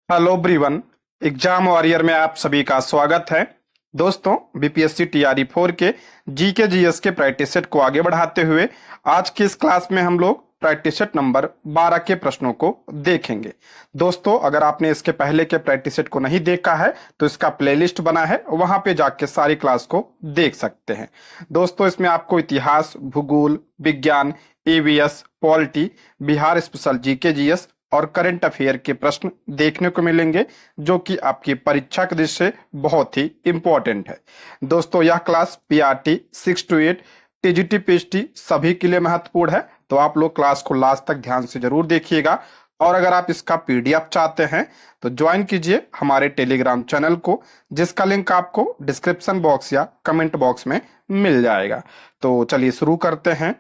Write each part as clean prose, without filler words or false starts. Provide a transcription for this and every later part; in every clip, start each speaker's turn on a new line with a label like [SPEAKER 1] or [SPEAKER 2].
[SPEAKER 1] Hello everyone. Exam warrior में आप सभी का स्वागत है। दोस्तों, बीपीएससी टीआरई 4 के जीके जीएस के प्रैक्टिस सेट को आगे बढ़ाते हुए आज की इस क्लास में हम लोग प्रैक्टिस सेट नंबर 12 के प्रश्नों को देखेंगे। दोस्तों, अगर आपने इसके पहले के प्रैक्टिस सेट को नहीं देखा है तो इसका प्लेलिस्ट बना है, वहां पे जाके सारी क्लास को देख सकते हैं। दोस्तों, इसमें आपको इतिहास, भूगोल, विज्ञान, EVS, polity, Bihar special GK GS और करंट अफेयर के प्रश्न देखने को मिलेंगे, जो कि आपकी परीक्षा के दृष्टि से बहुत ही इंपॉर्टेंट है। दोस्तों, यह class PRT 6 to 8 TGT PHT सभी के लिए महत्वपूर्ण है, तो आप लोग क्लास को लास्ट तक ध्यान से जरूर देखिएगा। और अगर आप इसका पीडीएफ चाहते हैं तो ज्वाइन कीजिए हमारे टेलीग्राम चैनल को, जिसका लिंक आपको डिस्क्रिप्शन बॉक्स या कमेंट बॉक्स में मिल जाएगा। तो चलिए शुरू करते हैं।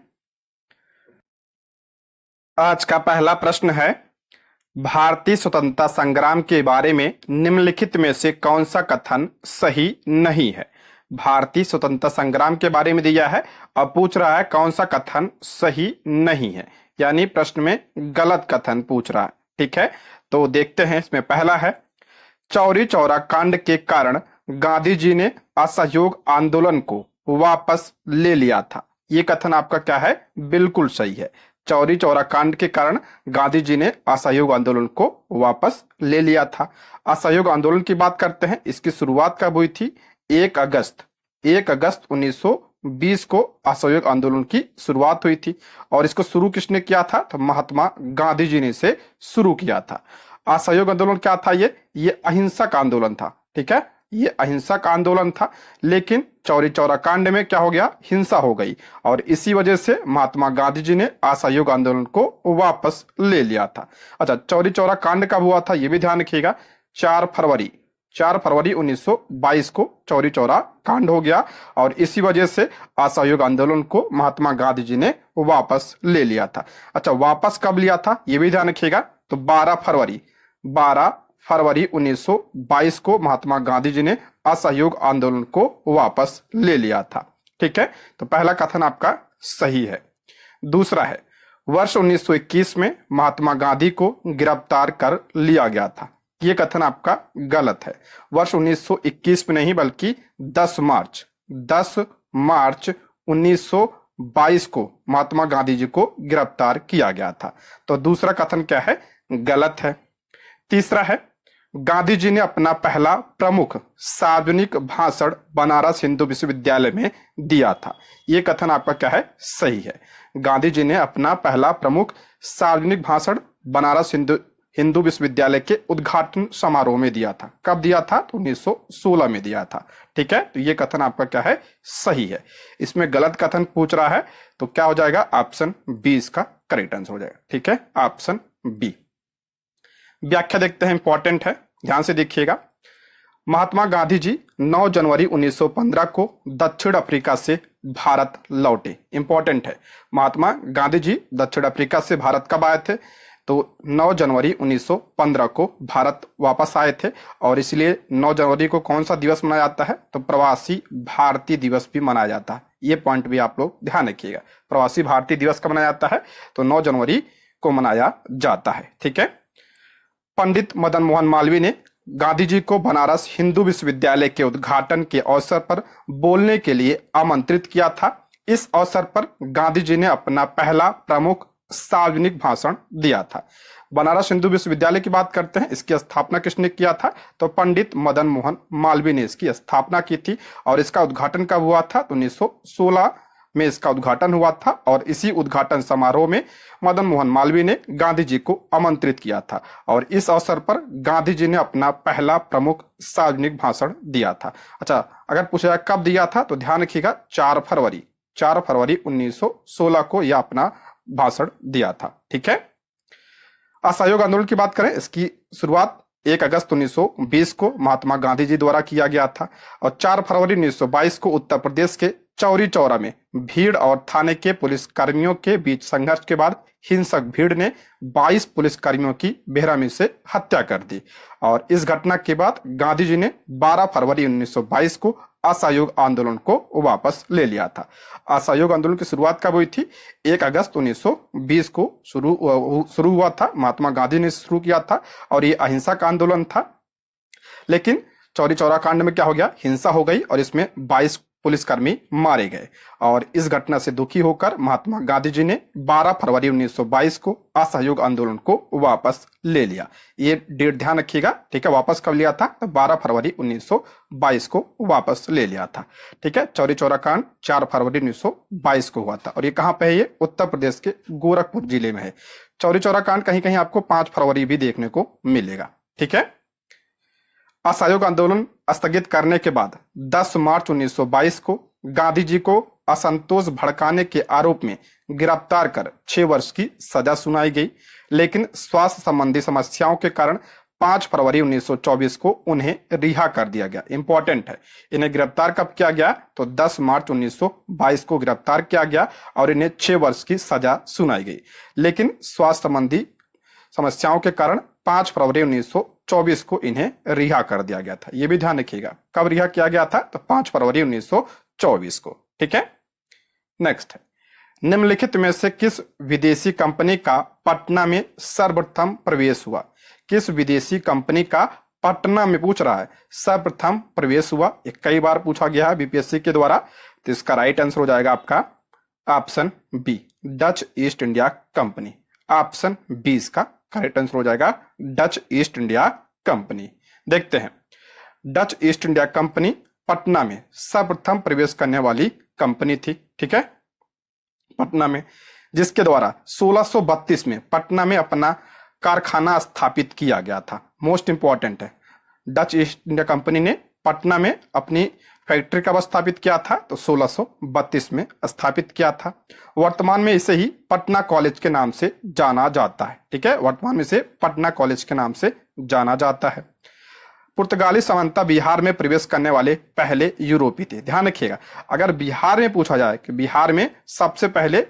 [SPEAKER 1] आज का पहला प्रश्न है, भारतीय स्वतंत्रता संग्राम के बारे में निम्नलिखित में से कौन सा कथन सही नहीं है। भारतीय स्वतंत्रता संग्राम के बारे में दिया है और पूछ रहा है कौन सा कथन सही नहीं है, यानी प्रश्न में गलत कथन पूछ रहा है। ठीक है, तो देखते हैं। इसमें पहला है, चौरी चौरा कांड के कारण गांधी जी ने असहयोग आंदोलन को वापस ले लिया था। ये कथन आपका क्या है? बिल्कुल सही है। चौरी चौरा कांड के कारण गांधी जी ने असहयोग आंदोलन को वापस ले लिया था। असहयोग आंदोलन की बात करते हैं, इसकी शुरुआत कब हुई थी? 1 अगस्त 1920 को असहयोग आंदोलन की शुरुआत हुई थी। और इसको शुरू किसने किया था? तो महात्मा गांधी जी ने इसे शुरू किया था। असहयोग आंदोलन क्या था? ये अहिंसक आंदोलन था। ठीक है, ये अहिंसक आंदोलन था, लेकिन चौरी चौरा कांड में क्या हो गया? हिंसा हो गई, और इसी वजह से महात्मा गांधी जी ने असहयोग आंदोलन को वापस ले लिया था। अच्छा, चौरी चौरा कांड कब हुआ था ये भी ध्यान रखिएगा। 4 फरवरी 1922 को चौरी चौरा कांड हो गया, और इसी वजह से असहयोग आंदोलन को महात्मा गांधी जी ने वापस ले लिया था। अच्छा, वापस कब लिया था ये भी ध्यान रखिएगा। तो 12 फरवरी 1922 को महात्मा गांधी जी ने असहयोग आंदोलन को वापस ले लिया था। ठीक है, तो पहला कथन आपका सही है। दूसरा है, वर्ष 1921 में महात्मा गांधी को गिरफ्तार कर लिया गया था। यह कथन आपका गलत है। वर्ष 1921 में नहीं, बल्कि 10 मार्च 1922 को महात्मा गांधी जी को गिरफ्तार किया गया था। तो दूसरा कथन क्या है? गलत है। तीसरा है, गांधी जी ने अपना पहला प्रमुख सार्वजनिक भाषण बनारस हिंदू विश्वविद्यालय में दिया था। यह कथन आपका क्या है? सही है। गांधी जी ने अपना पहला प्रमुख सार्वजनिक भाषण बनारस हिंदू विश्वविद्यालय के उद्घाटन समारोह में दिया था। कब दिया था? तो 1916 में दिया था। ठीक है, तो यह कथन आपका क्या है? सही है। इसमें गलत कथन पूछ रहा है, तो क्या हो जाएगा? ऑप्शन बी इसका करेक्ट आंसर हो जाएगा। ठीक है, ऑप्शन बी। व्याख्या देखते हैं, इंपॉर्टेंट है, ध्यान से देखिएगा। महात्मा गांधी जी 9 जनवरी 1915 को दक्षिण अफ्रीका से भारत लौटे। इंपॉर्टेंट है, महात्मा गांधी जी दक्षिण अफ्रीका से भारत कब आए थे? तो 9 जनवरी 1915 को भारत वापस आए थे, और इसलिए 9 जनवरी को कौन सा दिवस मनाया जाता है? तो प्रवासी भारतीय दिवस भी मनाया जाता है। ये पॉइंट भी आप लोग ध्यान रखिएगा। प्रवासी भारतीय दिवस कब मनाया जाता है? तो 9 जनवरी को मनाया जाता है। ठीक है, पंडित मदन मोहन मालवीय ने गांधी जी को बनारस हिंदू विश्वविद्यालय के उद्घाटन के अवसर पर बोलने के लिए आमंत्रित किया था। इस अवसर पर गांधी जी ने अपना पहला प्रमुख सार्वजनिक भाषण दिया था। बनारस हिंदू विश्वविद्यालय की बात करते हैं, इसकी स्थापना किसने किया था? तो पंडित मदन मोहन मालवीय ने इसकी स्थापना की थी। और इसका उद्घाटन कब हुआ था? तो 1916 में इसका उद्घाटन हुआ था, और इसी उद्घाटन समारोह में मदन मोहन मालवीय ने गांधी जी को आमंत्रित किया था, और इस अवसर पर गांधी जी ने अपना पहला प्रमुख सार्वजनिक भाषण दिया था। अच्छा, अगर पूछा जाए कब दिया था, तो ध्यान रखिएगा 4 फरवरी 1916 को यह अपना भाषण दिया था। ठीक है, असहयोग आंदोलन की बात करें, इसकी शुरुआत 1 अगस्त 1920 को महात्मा गांधी जी द्वारा किया गया था, और 4 फरवरी 1922 को उत्तर प्रदेश के चौरी चौरा में भीड़ और थाने के पुलिस कर्मियों के बीच संघर्ष के बाद हिंसक भीड़ ने 22 पुलिस कर्मियों की बेरहमी से हत्या कर दी और इस घटना के बाद गांधी जी ने 12 फरवरी 1922 को असहयोग आंदोलन को वापस ले लिया था। असहयोग आंदोलन की शुरुआत कब हुई थी? 1 अगस्त 1920 को शुरू हुआ था। महात्मा गांधी ने शुरू किया था और ये अहिंसक आंदोलन था। लेकिन चौरी चौरा कांड में क्या हो गया? हिंसा हो गई और इसमें 22 पुलिसकर्मी मारे गए और इस घटना से दुखी होकर महात्मा गांधी जी ने 12 फरवरी 1922 को असहयोग आंदोलन को वापस ले लिया। ये डेट ध्यान रखिएगा, ठीक है। वापस कब लिया था? तो 12 फरवरी 1922 को वापस ले लिया था, ठीक है। चौरी चौरा कांड 4 फरवरी 1922 को हुआ था और ये कहां पे है? ये उत्तर प्रदेश के गोरखपुर जिले में है। चौरी चौरा कांड कहीं कहीं आपको 5 फरवरी भी देखने को मिलेगा, ठीक है। असहयोग आंदोलन स्थगित करने के बाद 10 मार्च 1922 को गांधी जी को असंतोष भड़काने के आरोप में गिरफ्तार कर 6 वर्ष की सजा सुनाई गई। लेकिन स्वास्थ्य संबंधी समस्याओं के कारण 5 फरवरी 1924 को उन्हें रिहा कर दिया गया। इंपॉर्टेंट है, इन्हें गिरफ्तार कब किया गया? तो 10 मार्च 1922 को गिरफ्तार किया गया और इन्हें 6 वर्ष की सजा सुनाई गई। लेकिन स्वास्थ्य संबंधी समस्याओं के कारण 5 फरवरी 1924 को इन्हें रिहा कर दिया गया था। यह भी ध्यान रखिएगा, कब रिहा किया गया था? तो 5 फरवरी 1924 को, ठीक है। नेक्स्ट है, निम्नलिखित में से किस विदेशी कंपनी का पटना में सर्वप्रथम प्रवेश हुआ? किस विदेशी कंपनी का पटना में पूछ रहा है सर्वप्रथम प्रवेश हुआ? ये कई बार पूछा गया है बीपीएससी के द्वारा। तो इसका राइट आंसर हो जाएगा आपका option B, Dutch East India company. Option B इसका करेक्ट आंसर हो जाएगा, डच ईस्ट इंडिया कंपनी। देखते हैं, Dutch East India company Patna में सर्वप्रथम प्रवेश करने वाली कंपनी थी, ठीक है। पटना में, जिसके द्वारा 1632 में पटना में अपना कारखाना स्थापित किया गया था। मोस्ट इंपॉर्टेंट है, डच ईस्ट इंडिया कंपनी ने पटना में अपनी फैक्ट्री कब स्थापित किया था? तो 1632 में स्थापित किया था। वर्तमान में इसे ही पटना कॉलेज के नाम से जाना जाता है, ठीक है। वर्तमान में इसे पटना कॉलेज के नाम से जाना जाता है। पुर्तगाली सामंता बिहार में प्रवेश करने वाले पहले यूरोपीय थे। ध्यान रखिएगा, अगर बिहार में पूछा जाए कि बिहार में सबसे पहले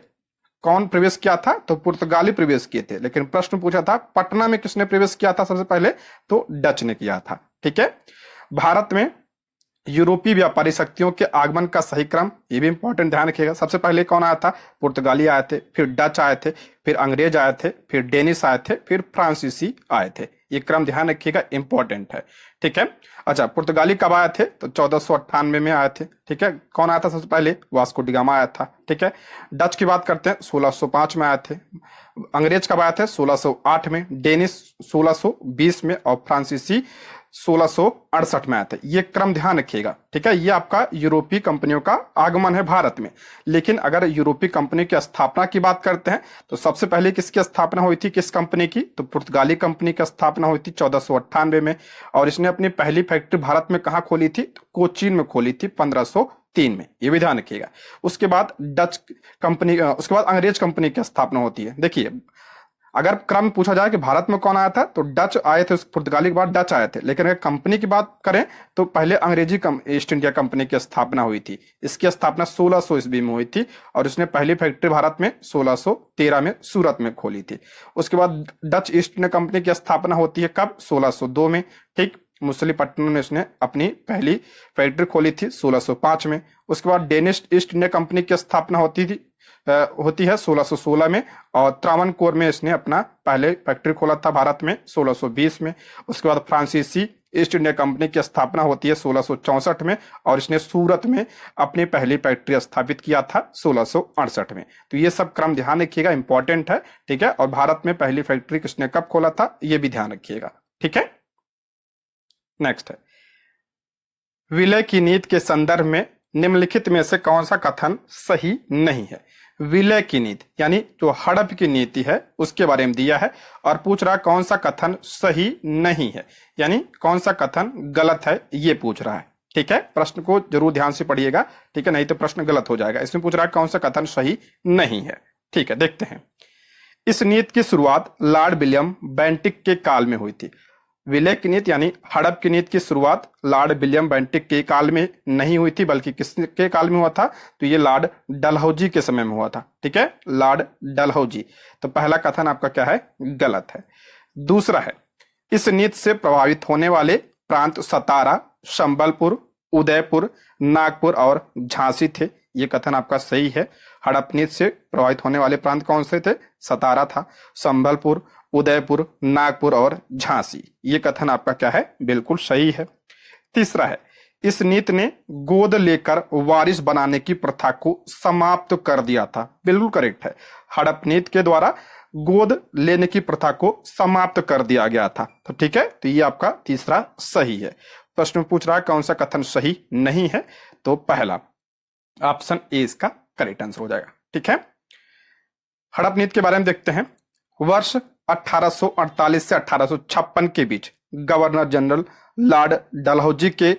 [SPEAKER 1] कौन प्रवेश किया था? तो पुर्तगाली प्रवेश किए थे। लेकिन प्रश्न पूछा था पटना में किसने प्रवेश किया था सबसे पहले? तो डच ने किया था, ठीक है। भारत में यूरोपीय व्यापारी शक्तियों के आगमन का सही क्रम, ये भी इंपॉर्टेंट ध्यान रखिएगा। सबसे पहले कौन आया था? पुर्तगाली आए थे, फिर डच आए थे, फिर अंग्रेज आए थे, फिर डेनिश आए थे, फिर फ्रांसीसी आए थे। ये क्रम ध्यान रखिएगा, इंपॉर्टेंट है, ठीक है। अच्छा, पुर्तगाली कब आए थे? तो 1498 में आए थे, ठीक है। कौन आया था सबसे पहले? वास्को डी गामा आया था, ठीक है। डच की बात करते हैं, 1605 में आए थे। अंग्रेज कब आए थे? 1608 में। डेनिश 1620 में और फ्रांसीसी 1668 में आए थे। ये क्रम ध्यान रखिएगा, ठीक है। ये आपका यूरोपीय कंपनियों का आगमन है भारत में। लेकिन अगर यूरोपीय कंपनी की स्थापना की बात करते हैं तो सबसे पहले किसकी स्थापना हुई थी? किस कंपनी की? तो पुर्तगाली कंपनी की स्थापना हुई थी 1498 में। और इसने अपनी पहली फैक्ट्री भारत में कहां खोली थी? तो कोचीन में खोली थी 1503 में। ये भी ध्यान रखिएगा। उसके बाद डच कंपनी, उसके बाद अंग्रेज कंपनी की स्थापना होती है। देखिए, अगर क्रम पूछा जाए कि भारत में कौन आया था तो डच आए थे, पुर्तगाली के बाद डच आए थे। लेकिन अगर कंपनी की बात करें तो पहले अंग्रेजी ईस्ट इंडिया कंपनी की स्थापना हुई थी। इसकी स्थापना 1600 ईस्वी में हुई थी और इसने पहली फैक्ट्री भारत में 1613 में सूरत में खोली थी। उसके बाद डच ईस्ट इंडिया कंपनी की स्थापना होती है कब? 1602 में, ठीक। मछलीपट्टनम में उसने अपनी पहली फैक्ट्री खोली थी 1605 में। उसके बाद डेनिश ईस्ट इंडिया कंपनी की स्थापना होती है 1616 में और त्रावणकोर में इसने अपना पहले फैक्ट्री खोला था भारत में 1620 में। उसके बाद फ्रांसीसी ईस्ट इंडिया कंपनी की स्थापना होती है 1664 में और इसने सूरत में अपनी पहली फैक्ट्री स्थापित किया था 1668 में। तो ये सब क्रम ध्यान रखिएगा, इंपॉर्टेंट है, ठीक है। और भारत में पहली फैक्ट्री किसने कब खोला था ये भी ध्यान रखिएगा, ठीक है। नेक्स्ट है, विलय की नीति के संदर्भ में निम्नलिखित में से कौन सा कथन सही नहीं है? विलय की नीति यानी जो हड़प की नीति है उसके बारे में दिया है और पूछ रहा है कौन सा कथन सही नहीं है, यानी कौन सा कथन गलत है ये पूछ रहा है, ठीक है। प्रश्न को जरूर ध्यान से पढ़िएगा, ठीक है, नहीं तो प्रश्न गलत हो जाएगा। इसमें पूछ रहा है कौन सा कथन सही नहीं है, ठीक है। देखते हैं, इस नीति की शुरुआत लॉर्ड विलियम बेंटिक के काल में हुई थी। विलय की नीति यानी हड़प की नीति की शुरुआत लॉर्ड विलियम बेंटिक के काल में नहीं हुई थी, बल्कि किसके काल में हुआ था? तो ये लॉर्ड डलहौजी के समय में हुआ था। ठीक है, लॉर्ड डलहौजी। तो पहला कथन आपका क्या है? गलत है। दूसरा है, इस नीति से प्रभावित होने वाले प्रांत सतारा, संबलपुर, उदयपुर, नागपुर और झांसी थे। ये कथन आपका सही है। हड़प नीति से प्रभावित होने वाले प्रांत कौन से थे? सतारा था, संबलपुर, उदयपुर, नागपुर और झांसी। ये कथन आपका क्या है? बिल्कुल सही है। तीसरा है, इस नीति ने गोद लेकर वारिस बनाने की प्रथा को समाप्त कर दिया था। बिल्कुल करेक्ट है। हड़प नीति के द्वारा गोद लेने की प्रथा को समाप्त कर दिया गया था। तो ठीक है, तो ये आपका तीसरा सही है। प्रश्न पूछ रहा है कौन सा कथन सही नहीं है? तो पहला ऑप्शन ए इसका करेक्ट आंसर हो जाएगा। ठीक है, हड़प नीति के बारे में देखते हैं। वर्ष 1848 से 1856 के बीच गवर्नर जनरल लॉर्ड डलहौजी के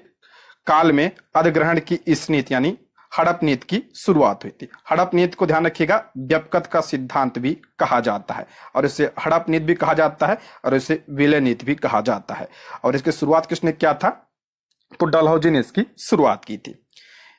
[SPEAKER 1] काल में अधिग्रहण की इस नीति यानी हड़प नीति की शुरुआत हुई थी। हड़प नीति को ध्यान रखिएगा, व्यापकता का सिद्धांत भी कहा जाता है, और इसे हड़प नीति भी कहा जाता है, और इसे विलय नीति भी कहा जाता है। और इसकी शुरुआत किसने किया था? तो डलहौजी ने इसकी शुरुआत की थी।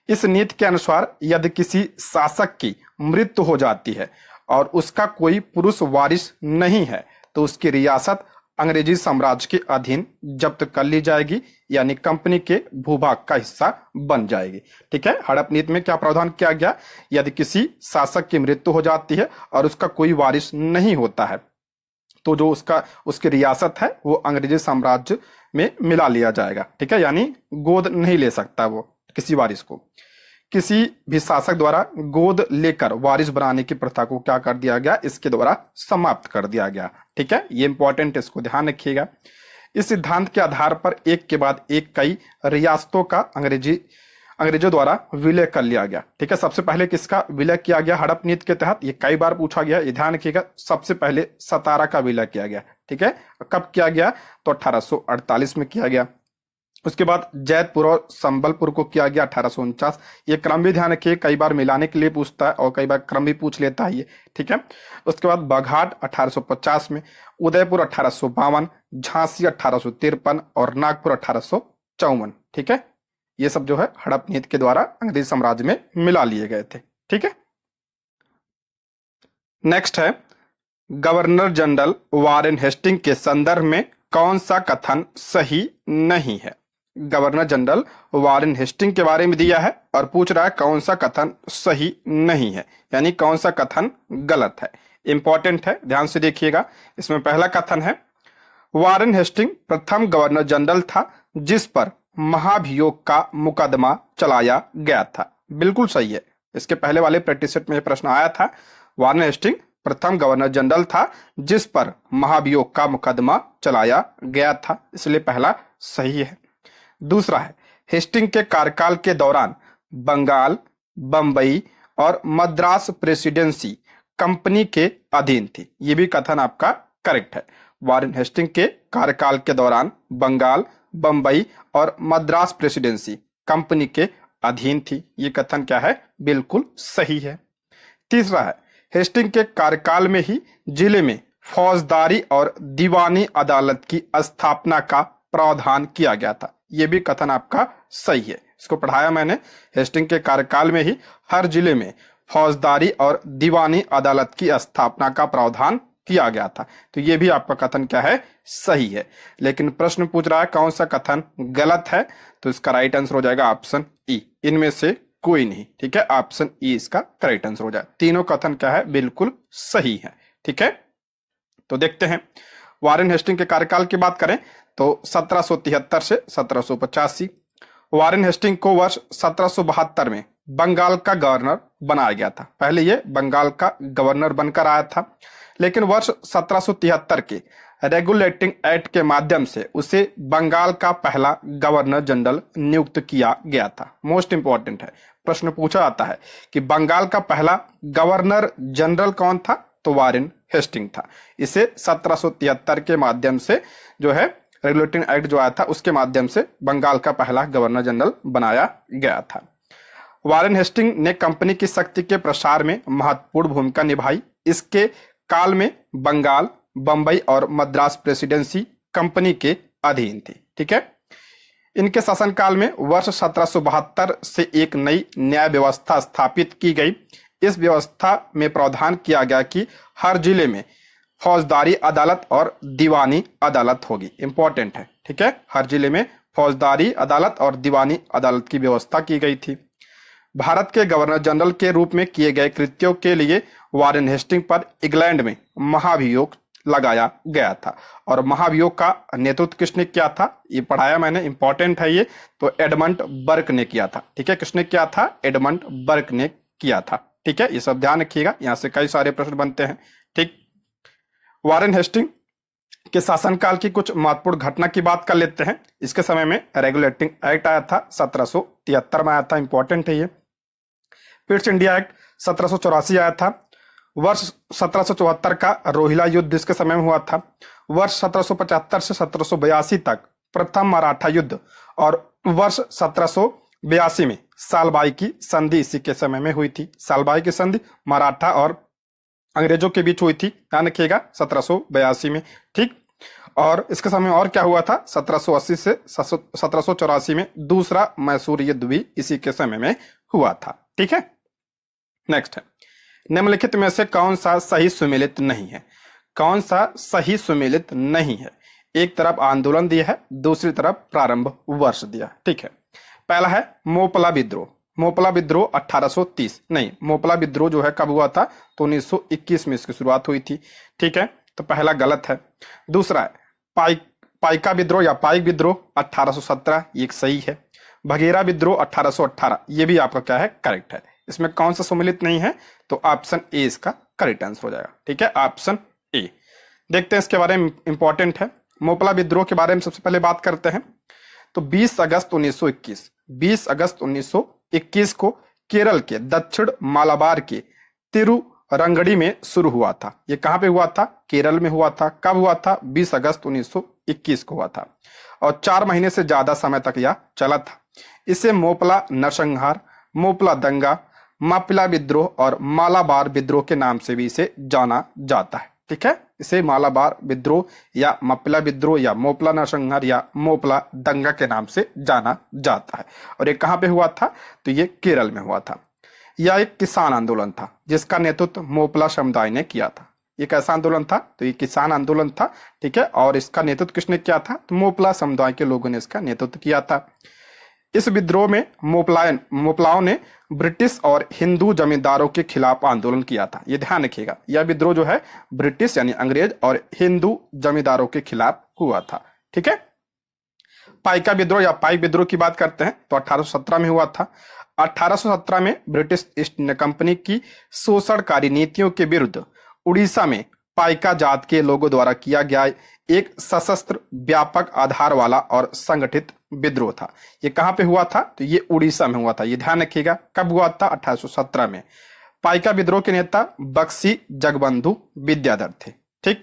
[SPEAKER 1] इस नीति के अनुसार यदि किसी शासक की मृत्यु हो जाती है और उसका कोई पुरुष वारिस नहीं है, तो उसकी रियासत अंग्रेजी साम्राज्य के अधीन जब्त कर ली जाएगी, यानी कंपनी के भूभाग का हिस्सा बन जाएगी। ठीक है, हड़प नीति में क्या प्रावधान किया गया? यदि किसी शासक की मृत्यु हो जाती है और उसका कोई वारिस नहीं होता है, तो जो उसकी रियासत है वो अंग्रेजी साम्राज्य में मिला लिया जाएगा। ठीक है, यानी गोद नहीं ले सकता वो किसी वारिस को। किसी भी शासक द्वारा गोद लेकर वारिस बनाने की प्रथा को क्या कर दिया गया? इसके द्वारा समाप्त कर दिया गया। ठीक है, ये इंपॉर्टेंट है, इसको ध्यान रखिएगा। इस सिद्धांत के आधार पर एक के बाद एक कई रियासतों का अंग्रेजों द्वारा विलय कर लिया गया। ठीक है, सबसे पहले किसका विलय किया गया हड़प नीति के तहत? ये कई बार पूछा गया, ये ध्यान रखिएगा। सबसे पहले सतारा का विलय किया गया। ठीक है, कब किया गया? तो 1848 में किया गया। उसके बाद जैतपुर और संबलपुर को किया गया 1849। ये क्रम भी ध्यान रखिए, कई बार मिलाने के लिए पूछता है और कई बार क्रम भी पूछ लेता है ये। ठीक है, उसके बाद बघाट 1850 में, उदयपुर 1852, झांसी 1853 और नागपुर 1854। ठीक है, ये सब जो है हड़प नीति के द्वारा अंग्रेजी साम्राज्य में मिला लिए गए थे। ठीक है, नेक्स्ट है, गवर्नर जनरल वारेन हेस्टिंग के संदर्भ में कौन सा कथन सही नहीं है? गवर्नर जनरल वारेन हेस्टिंग के बारे में दिया है और पूछ रहा है कौन सा कथन सही नहीं है, यानी कौन सा कथन गलत है। इंपॉर्टेंट है, ध्यान से देखिएगा। इसमें पहला कथन है, वारेन हेस्टिंग प्रथम गवर्नर जनरल था जिस पर महाभियोग का मुकदमा चलाया गया था। बिल्कुल सही है। इसके पहले वाले प्रैक्टिस सेट में प्रश्न आया था, वारेन हेस्टिंग प्रथम गवर्नर जनरल था जिस पर महाभियोग का मुकदमा चलाया गया था, इसलिए पहला सही है। दूसरा है, हेस्टिंग के कार्यकाल के दौरान बंगाल, बंबई और मद्रास प्रेसिडेंसी कंपनी के अधीन थी। ये भी कथन आपका करेक्ट है। वारेन हेस्टिंग के कार्यकाल के दौरान बंगाल, बंबई और मद्रास प्रेसिडेंसी कंपनी के अधीन थी। ये कथन क्या है? बिल्कुल सही है। तीसरा है, हेस्टिंग के कार्यकाल में ही जिले में फौजदारी और दीवानी अदालत की स्थापना का प्रावधान किया गया था। यह भी कथन आपका सही है, इसको पढ़ाया मैंने। हेस्टिंग के कार्यकाल में ही हर जिले में फौजदारी और दीवानी अदालत की स्थापना का प्रावधान किया गया था। तो यह भी आपका कथन क्या है? सही है। लेकिन प्रश्न पूछ रहा है कौन सा कथन गलत है, तो इसका राइट आंसर हो जाएगा ऑप्शन ई, इनमें से कोई नहीं। ठीक है, ऑप्शन ई इसका करेक्ट आंसर हो जाए। तीनों कथन क्या है? बिल्कुल सही है। ठीक है, तो देखते हैं वारेन हेस्टिंग के कार्यकाल की बात करें तो 1773 से 1785। वारेन हेस्टिंग को वर्ष 1772 में बंगाल का गवर्नर बनाया गया था। पहले ये बंगाल का गवर्नर बनकर आया था, लेकिन वर्ष 1773 के रेगुलेटिंग एक्ट के माध्यम से उसे बंगाल का पहला गवर्नर जनरल नियुक्त किया गया था। मोस्ट इंपॉर्टेंट है, प्रश्न पूछा जाता है कि बंगाल का पहला गवर्नर जनरल कौन था? तो वारेन हेस्टिंग था। इसे 1773 के माध्यम से जो है रेगुलेटिंग एक्ट जो आया था उसके माध्यम से बंगाल का पहला गवर्नर जनरल बनाया गया था। वारेन हेस्टिंग ने कंपनी की शक्ति के प्रसार में महत्वपूर्ण भूमिका निभाई। इसके काल में बंगाल, बंबई और मद्रास प्रेसिडेंसी कंपनी के अधीन थी। ठीक है, इनके शासनकाल में वर्ष 1772 से एक नई न्याय व्यवस्था स्थापित की गई। इस व्यवस्था में प्रावधान किया गया कि हर जिले में फौजदारी अदालत और दीवानी अदालत होगी। इंपॉर्टेंट है। ठीक है, हर जिले में फौजदारी अदालत और दीवानी अदालत की व्यवस्था की गई थी। भारत के गवर्नर जनरल के रूप में किए गए कृत्यों के लिए वारेन हेस्टिंग पर इंग्लैंड में महाभियोग लगाया गया था। और महाभियोग का नेतृत्व किसने किया था, ये पढ़ाया मैंने, इंपॉर्टेंट है ये। तो एडमंड बर्क ने किया था। ठीक है, किसने किया था, एडमंड बर्क ने किया था। ठीक है, ये सब ध्यान रखिएगा, यहां से कई सारे प्रश्न बनते हैं। ठीक, वारेन हेस्टिंग के शासनकाल की कुछ महत्वपूर्ण घटना की बात कर लेते हैं। इसके समय में रेगुलेटिंग एक्ट आया था, 1773 में आया था, इंपॉर्टेंट है ये। पिट्स इंडिया एक्ट 1784 आया था। वर्ष 1774 का रोहिला युद्ध इसके समय में हुआ था। वर्ष 1775 से 1782 तक प्रथम मराठा युद्ध, और वर्ष 1782 में सालबाई की संधि इसी के समय में हुई थी। सालबाई की संधि मराठा और अंग्रेजों के बीच हुई थी, ध्यान रखिएगा, 1782 में। ठीक, और इसके समय और क्या हुआ था, 1780 से 1784 में दूसरा मैसूर युद्ध भी इसी के समय में हुआ था। ठीक है, नेक्स्ट है, निम्नलिखित में से कौन सा सही सुमेलित नहीं है। कौन सा सही सुमेलित नहीं है। एक तरफ आंदोलन दिया है, दूसरी तरफ प्रारंभ वर्ष दिया। ठीक है, पहला है मोपला विद्रोह। मोपला विद्रोह 1830 नहीं, मोपला विद्रोह जो है कब हुआ था, तो 1921 में इसकी शुरुआत हुई थी। ठीक है, तो पहला गलत है। दूसरा है पाइका विद्रोह या पाइक विद्रोह 1817, ये सही है। बघेरा विद्रोह 1818, ये भी आपका क्या है, करेक्ट है। इसमें कौन सा सम्मिलित नहीं है, तो ऑप्शन ए इसका करेक्ट आंसर हो जाएगा। ठीक है, ऑप्शन ए। देखते हैं इसके बारे में, इंपॉर्टेंट है। मोपला विद्रोह के बारे में सबसे पहले बात करते हैं। तो 20 अगस्त 1921 को केरल के दक्षिण मालाबार के तिरुरंगड़ी में शुरू हुआ था। ये कहां पे हुआ था, केरल में हुआ था। कब हुआ था, 20 अगस्त 1921 को हुआ था, और 4 महीने से ज्यादा समय तक यह चला था। इसे मोपला नरसंहार, मोपला दंगा, मापिला विद्रोह और मालाबार विद्रोह के नाम से भी इसे जाना जाता है। ठीक है, इसे मालाबार विद्रोह या मापिला विद्रोह या मोपला नरसंहार या मोपला दंगा के नाम से जाना जाता है। और ये कहां पे हुआ था, तो ये केरल में हुआ था। यह एक किसान आंदोलन था जिसका नेतृत्व मोपला समुदाय ने किया था। ये कैसा आंदोलन था, तो ये किसान आंदोलन था। ठीक है, और इसका नेतृत्व किसने किया था, तो मोपला समुदाय के लोगों ने इसका नेतृत्व किया था। इस विद्रोह में मोपलाओं ने ब्रिटिश और हिंदू जमींदारों के खिलाफ आंदोलन किया था। ये ध्यान रखिएगा, यह विद्रोह जो है ब्रिटिश यानी अंग्रेज और हिंदू जमींदारों के खिलाफ हुआ था। ठीक है, पाइका विद्रोह या पाइक विद्रोह की बात करते हैं तो 1817 में हुआ था। 1817 में ब्रिटिश ईस्ट इंडिया कंपनी की शोषणकारी नीतियों के विरुद्ध उड़ीसा में पाइका जात के लोगों द्वारा किया गया एक सशस्त्र, व्यापक आधार वाला और संगठित विद्रोह था। ये कहां पे हुआ था, तो ये उड़ीसा में हुआ था। ये ध्यान रखिएगा, कब हुआ था, 1817 में। पाइका विद्रोह के नेता बक्सी जगबंधु विद्याधर थे। ठीक,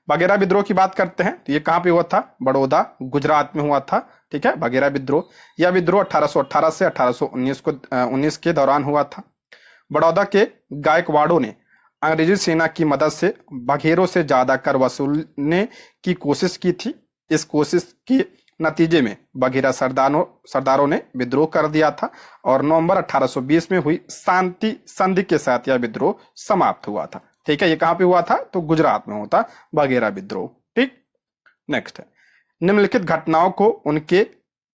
[SPEAKER 1] बघेरा विद्रोह की बात करते हैं तो ये कहां पे हुआ था, बड़ौदा गुजरात में हुआ था। ठीक है, बघेरा विद्रोह, यह विद्रोह 1818 से 1819 के दौरान हुआ था। बड़ौदा के गायकवाड़ों ने अंग्रेजी सेना की मदद से बघेरों से ज्यादा कर वसूलने की कोशिश की थी। इस कोशिश के नतीजे में बघेरा सरदारों ने विद्रोह कर दिया था, और नवंबर 1820 में हुई शांति संधि के साथ यह विद्रोह समाप्त हुआ था। ठीक है, ये कहां पे हुआ था, तो गुजरात में होता बघेरा विद्रोह। ठीक, नेक्स्ट है, निम्नलिखित घटनाओं को उनके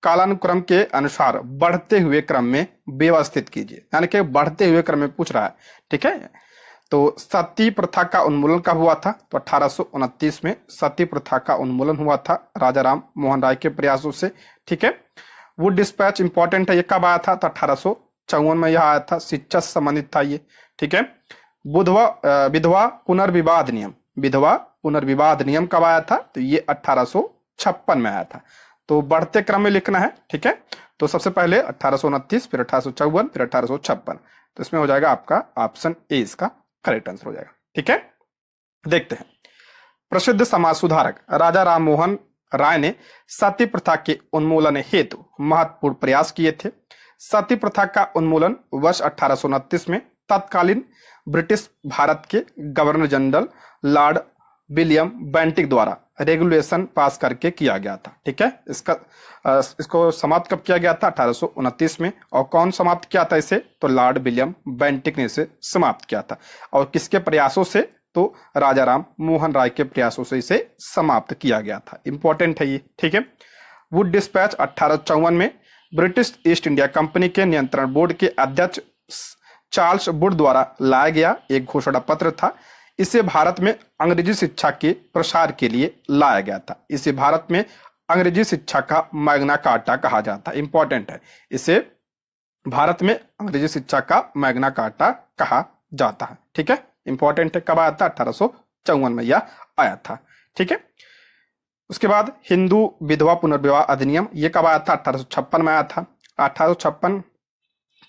[SPEAKER 1] कालानुक्रम के अनुसार बढ़ते हुए क्रम में व्यवस्थित कीजिए। यानी कि बढ़ते हुए क्रम में पूछ रहा है। ठीक है, तो सती प्रथा का उन्मूलन कब हुआ था, तो 1829 में सती प्रथा का उन्मूलन हुआ था राजा राम मोहन राय के प्रयासों से। ठीक है, वुड डिस्पैच इंपॉर्टेंट है, ये कब आया था, तो 1854 में यह आया था, शिक्षा से संबंधित था ये। ठीक है, विधवा पुनर्विवाद नियम, विधवा पुनर्विवाद नियम कब आया था, तो ये 1856 में आया था। तो बढ़ते क्रम में लिखना है। ठीक है, तो सबसे पहले 1829, फिर 1854, फिर 1856, तो इसमें हो जाएगा आपका ऑप्शन ए इसका करेक्ट आंसर हो जाएगा। ठीक है, देखते हैं, प्रसिद्ध समाज सुधारक राजा राम मोहन राय ने सती प्रथा के उन्मूलन हेतु महत्वपूर्ण प्रयास किए थे। सती प्रथा का उन्मूलन वर्ष 1829 में तत्कालीन ब्रिटिश भारत के governor general Lord William Bentinck द्वारा रेगुलेशन पास करके किया गया था। ठीक है, इसको समाप्त कब किया गया था? 1829 में। और कौन समाप्त किया था इसे? तो लॉर्ड विलियम बेंटिक ने इसे समाप्त किया था। और किसके प्रयासों से? तो राजा राम मोहन राय के प्रयासों से इसे समाप्त किया गया था। इंपॉर्टेंट है ये। ठीक है, वुड डिस्पैच 1854 में ब्रिटिश ईस्ट इंडिया कंपनी के नियंत्रण बोर्ड के अध्यक्ष चार्ल्स वुड द्वारा लाया गया एक घोषणा पत्र था। इसे भारत में अंग्रेजी शिक्षा के प्रसार के लिए लाया गया था। इसे भारत में अंग्रेजी शिक्षा का मैग्ना कार्टा कहा जाता है। इंपॉर्टेंट है, इसे भारत में अंग्रेजी शिक्षा का मैग्ना कार्टा कहा जाता है। ठीक है, इंपॉर्टेंट है। कब आया था? 1854 में यह आया था। ठीक है, उसके बाद हिंदू विधवा पुनर्विवाह अधिनियम, ये कब आया था? 1856 में आया था। 1856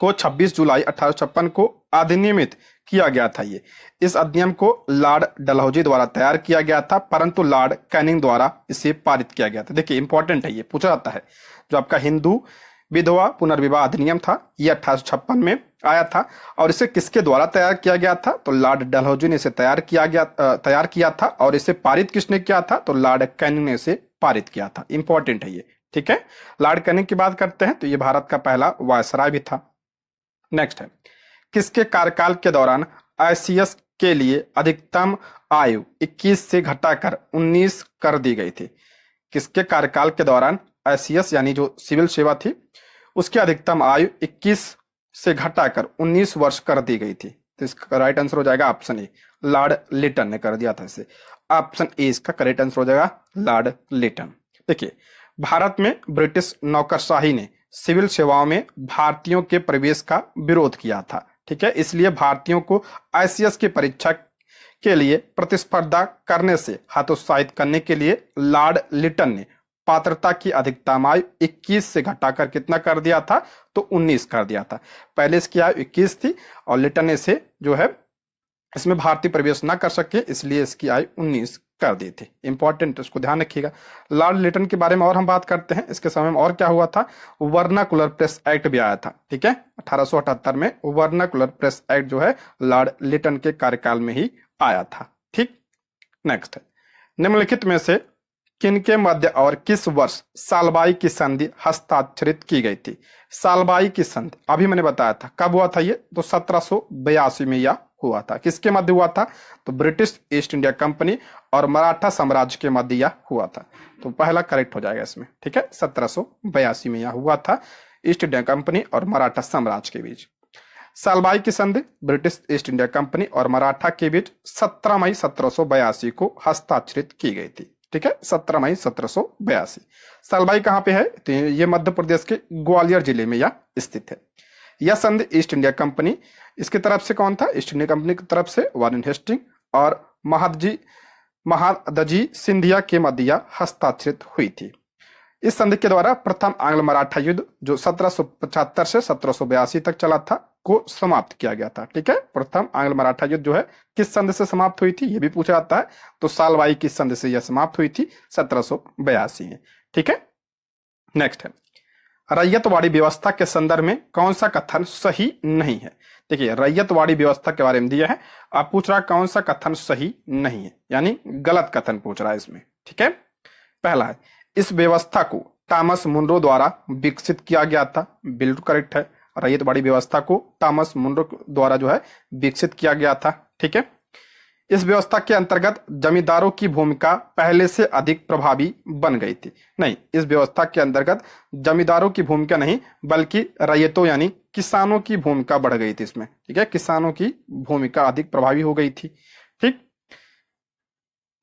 [SPEAKER 1] को 26 जुलाई 1856 को अधिनियमित किया गया था। ये इस अधिनियम को लॉर्ड डलहौजी द्वारा तैयार किया गया था, परंतु लॉर्ड कैनिंग द्वारा इसे पारित किया गया था। देखिए इंपॉर्टेंट है, ये पूछा जाता है। जो आपका हिंदू विधवा पुनर्विवाह अधिनियम था, ये 1856 में आया था। और इसे किसके द्वारा तैयार किया गया था? तो लॉर्ड डलहौजी ने इसे तैयार किया था। और इसे पारित किसने किया था? तो लॉर्ड कैनिंग ने इसे पारित किया था। इंपॉर्टेंट है ये। ठीक है, लॉर्ड कैनिंग की बात करते हैं तो ये भारत का पहला वायसराय भी था। नेक्स्ट है, किसके कार्यकाल के दौरान आईसीएस के लिए अधिकतम आयु 21 से घटाकर 19 कर दी गई थी? किसके कार्यकाल के दौरान आईसीएस यानी जो सिविल सेवा थी उसकी अधिकतम आयु 21 से घटाकर 19 वर्ष कर दी गई थी? तो इसका राइट आंसर हो जाएगा ऑप्शन ए, लॉर्ड लिटन ने कर दिया था इसे। ऑप्शन ए इसका करेक्ट आंसर हो जाएगा, लॉर्ड लिटन। देखिए, भारत में ब्रिटिश नौकरशाही ने सिविल सेवाओं में भारतीयों के प्रवेश का विरोध किया था। ठीक है, इसलिए भारतीयों को आईसीएस की परीक्षा के लिए प्रतिस्पर्धा करने से हतोत्साहित करने के लिए लॉर्ड लिटन ने पात्रता की अधिकतम आयु 21 से घटाकर कितना कर दिया था? तो 19 कर दिया था। पहले इसकी आयु 21 थी और लिटन ने इसे जो है इसमें भारतीय प्रवेश ना कर सके, इसलिए इसकी आयु 19 कर दी थी। इंपॉर्टेंट, इसको ध्यान रखिएगा। लॉर्ड लिटन के बारे में और हम बात करते हैं। इसके समय में और क्या हुआ था? वर्नाकुलर प्रेस एक्ट भी आया था। ठीक है, 1878 में वर्नाकुलर प्रेस एक्ट जो है लॉर्ड लिटन के कार्यकाल में ही आया था। ठीक, नेक्स्ट है, निम्नलिखित में से किनके मध्य और किस वर्ष सालबाई की संधि हस्ताक्षरित की गई थी? सालबाई की संधि अभी मैंने बताया था कब हुआ था ये? तो 1782 में यह हुआ था। किसके मध्य हुआ था? तो ब्रिटिश ईस्ट इंडिया कंपनी और मराठा साम्राज्य के मध्य यह हुआ था। तो पहला करेक्ट हो जाएगा इसमें। ठीक है, 1782 में यह हुआ था ईस्ट इंडिया कंपनी और मराठा साम्राज्य के बीच। सालबाई की संधि ब्रिटिश ईस्ट इंडिया कंपनी और मराठा के बीच 17 मई 1782 को हस्ताक्षरित की गई थी। ठीक है, 17 मई 1782। सालबाई कहाँ पे है? तो ये मध्य प्रदेश के ग्वालियर जिले में यह स्थित है। यह संधि ईस्ट इंडिया कंपनी, इसकी तरफ से कौन था? ईस्ट इंडिया कंपनी की तरफ से वारेन हेस्टिंग और महादजी सिंधिया के मध्य हस्ताक्षरित हुई थी। इस संधि के द्वारा प्रथम आंग्ल मराठा युद्ध जो 1775 से 1782 तक चला था को समाप्त किया गया था। ठीक है, प्रथम आंग्ल मराठा युद्ध जो है किस संधि से समाप्त हुई थी ये भी पूछा जाता है। तो सालबाई की संधि से यह समाप्त हुई थी 1782 में। ठीक है, नेक्स्ट है, रैयतवाड़ी व्यवस्था के संदर्भ में कौन सा कथन सही नहीं है? देखिए, रैयतवाड़ी व्यवस्था के बारे में दिया है, आप पूछ रहा है कौन सा कथन सही नहीं है, यानी गलत कथन पूछ रहा है इसमें। ठीक है, पहला है, इस व्यवस्था को टॉमस मुनरो द्वारा विकसित किया गया था। बिल्कुल करेक्ट है, रैयतवाड़ी व्यवस्था को टॉमस मुनरो द्वारा जो है विकसित किया गया था। ठीक है, इस व्यवस्था के अंतर्गत जमींदारों की भूमिका पहले से अधिक प्रभावी बन गई थी। नहीं, इस व्यवस्था के अंतर्गत जमींदारों की भूमिका नहीं बल्कि रैयतों यानी किसानों की भूमिका बढ़ गई थी इसमें। ठीक है, किसानों की भूमिका अधिक प्रभावी हो गई थी। ठीक,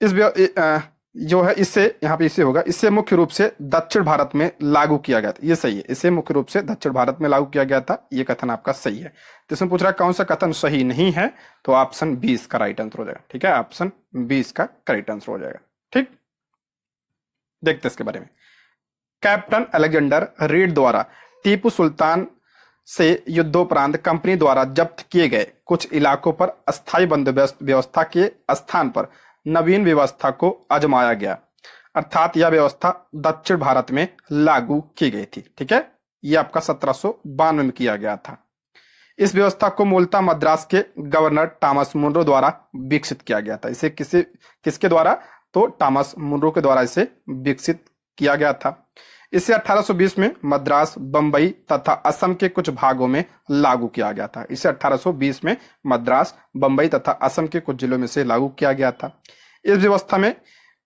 [SPEAKER 1] इस जो है इससे यहाँ पे इसे होगा, इससे मुख्य रूप से दक्षिण भारत में लागू किया गया था। ये सही है, इसे मुख्य रूप से दक्षिण भारत में लागू किया गया था। ये कथन आपका सही है। तो इसमें पूछ रहा है कौन सा कथन सही नहीं है? तो ऑप्शन 20 का राइट आंसर हो जाएगा। ठीक है, ऑप्शन 20 का करेक्ट आंसर हो जाएगा। ठीक, देखते हैं इसके बारे में। कैप्टन अलेक्जेंडर रीड द्वारा टीपू सुल्तान से युद्धोपरांत कंपनी द्वारा जब्त किए गए कुछ इलाकों पर अस्थायी बंदोबस्त व्यवस्था के स्थान पर नवीन व्यवस्था को आजमाया गया, अर्थात यह व्यवस्था दक्षिण भारत में लागू की गई थी। ठीक है, यह आपका 1792 में किया गया था। इस व्यवस्था को मूलतः मद्रास के गवर्नर टॉमस मुनरो द्वारा विकसित किया गया था। इसे किसके द्वारा? तो टॉमस मुनरो के द्वारा इसे विकसित किया गया था। इसे 1820 में मद्रास, बंबई तथा असम के कुछ भागों में लागू किया गया था। इसे 1820 में मद्रास, बंबई तथा असम के कुछ जिलों में से लागू किया गया था। इस व्यवस्था में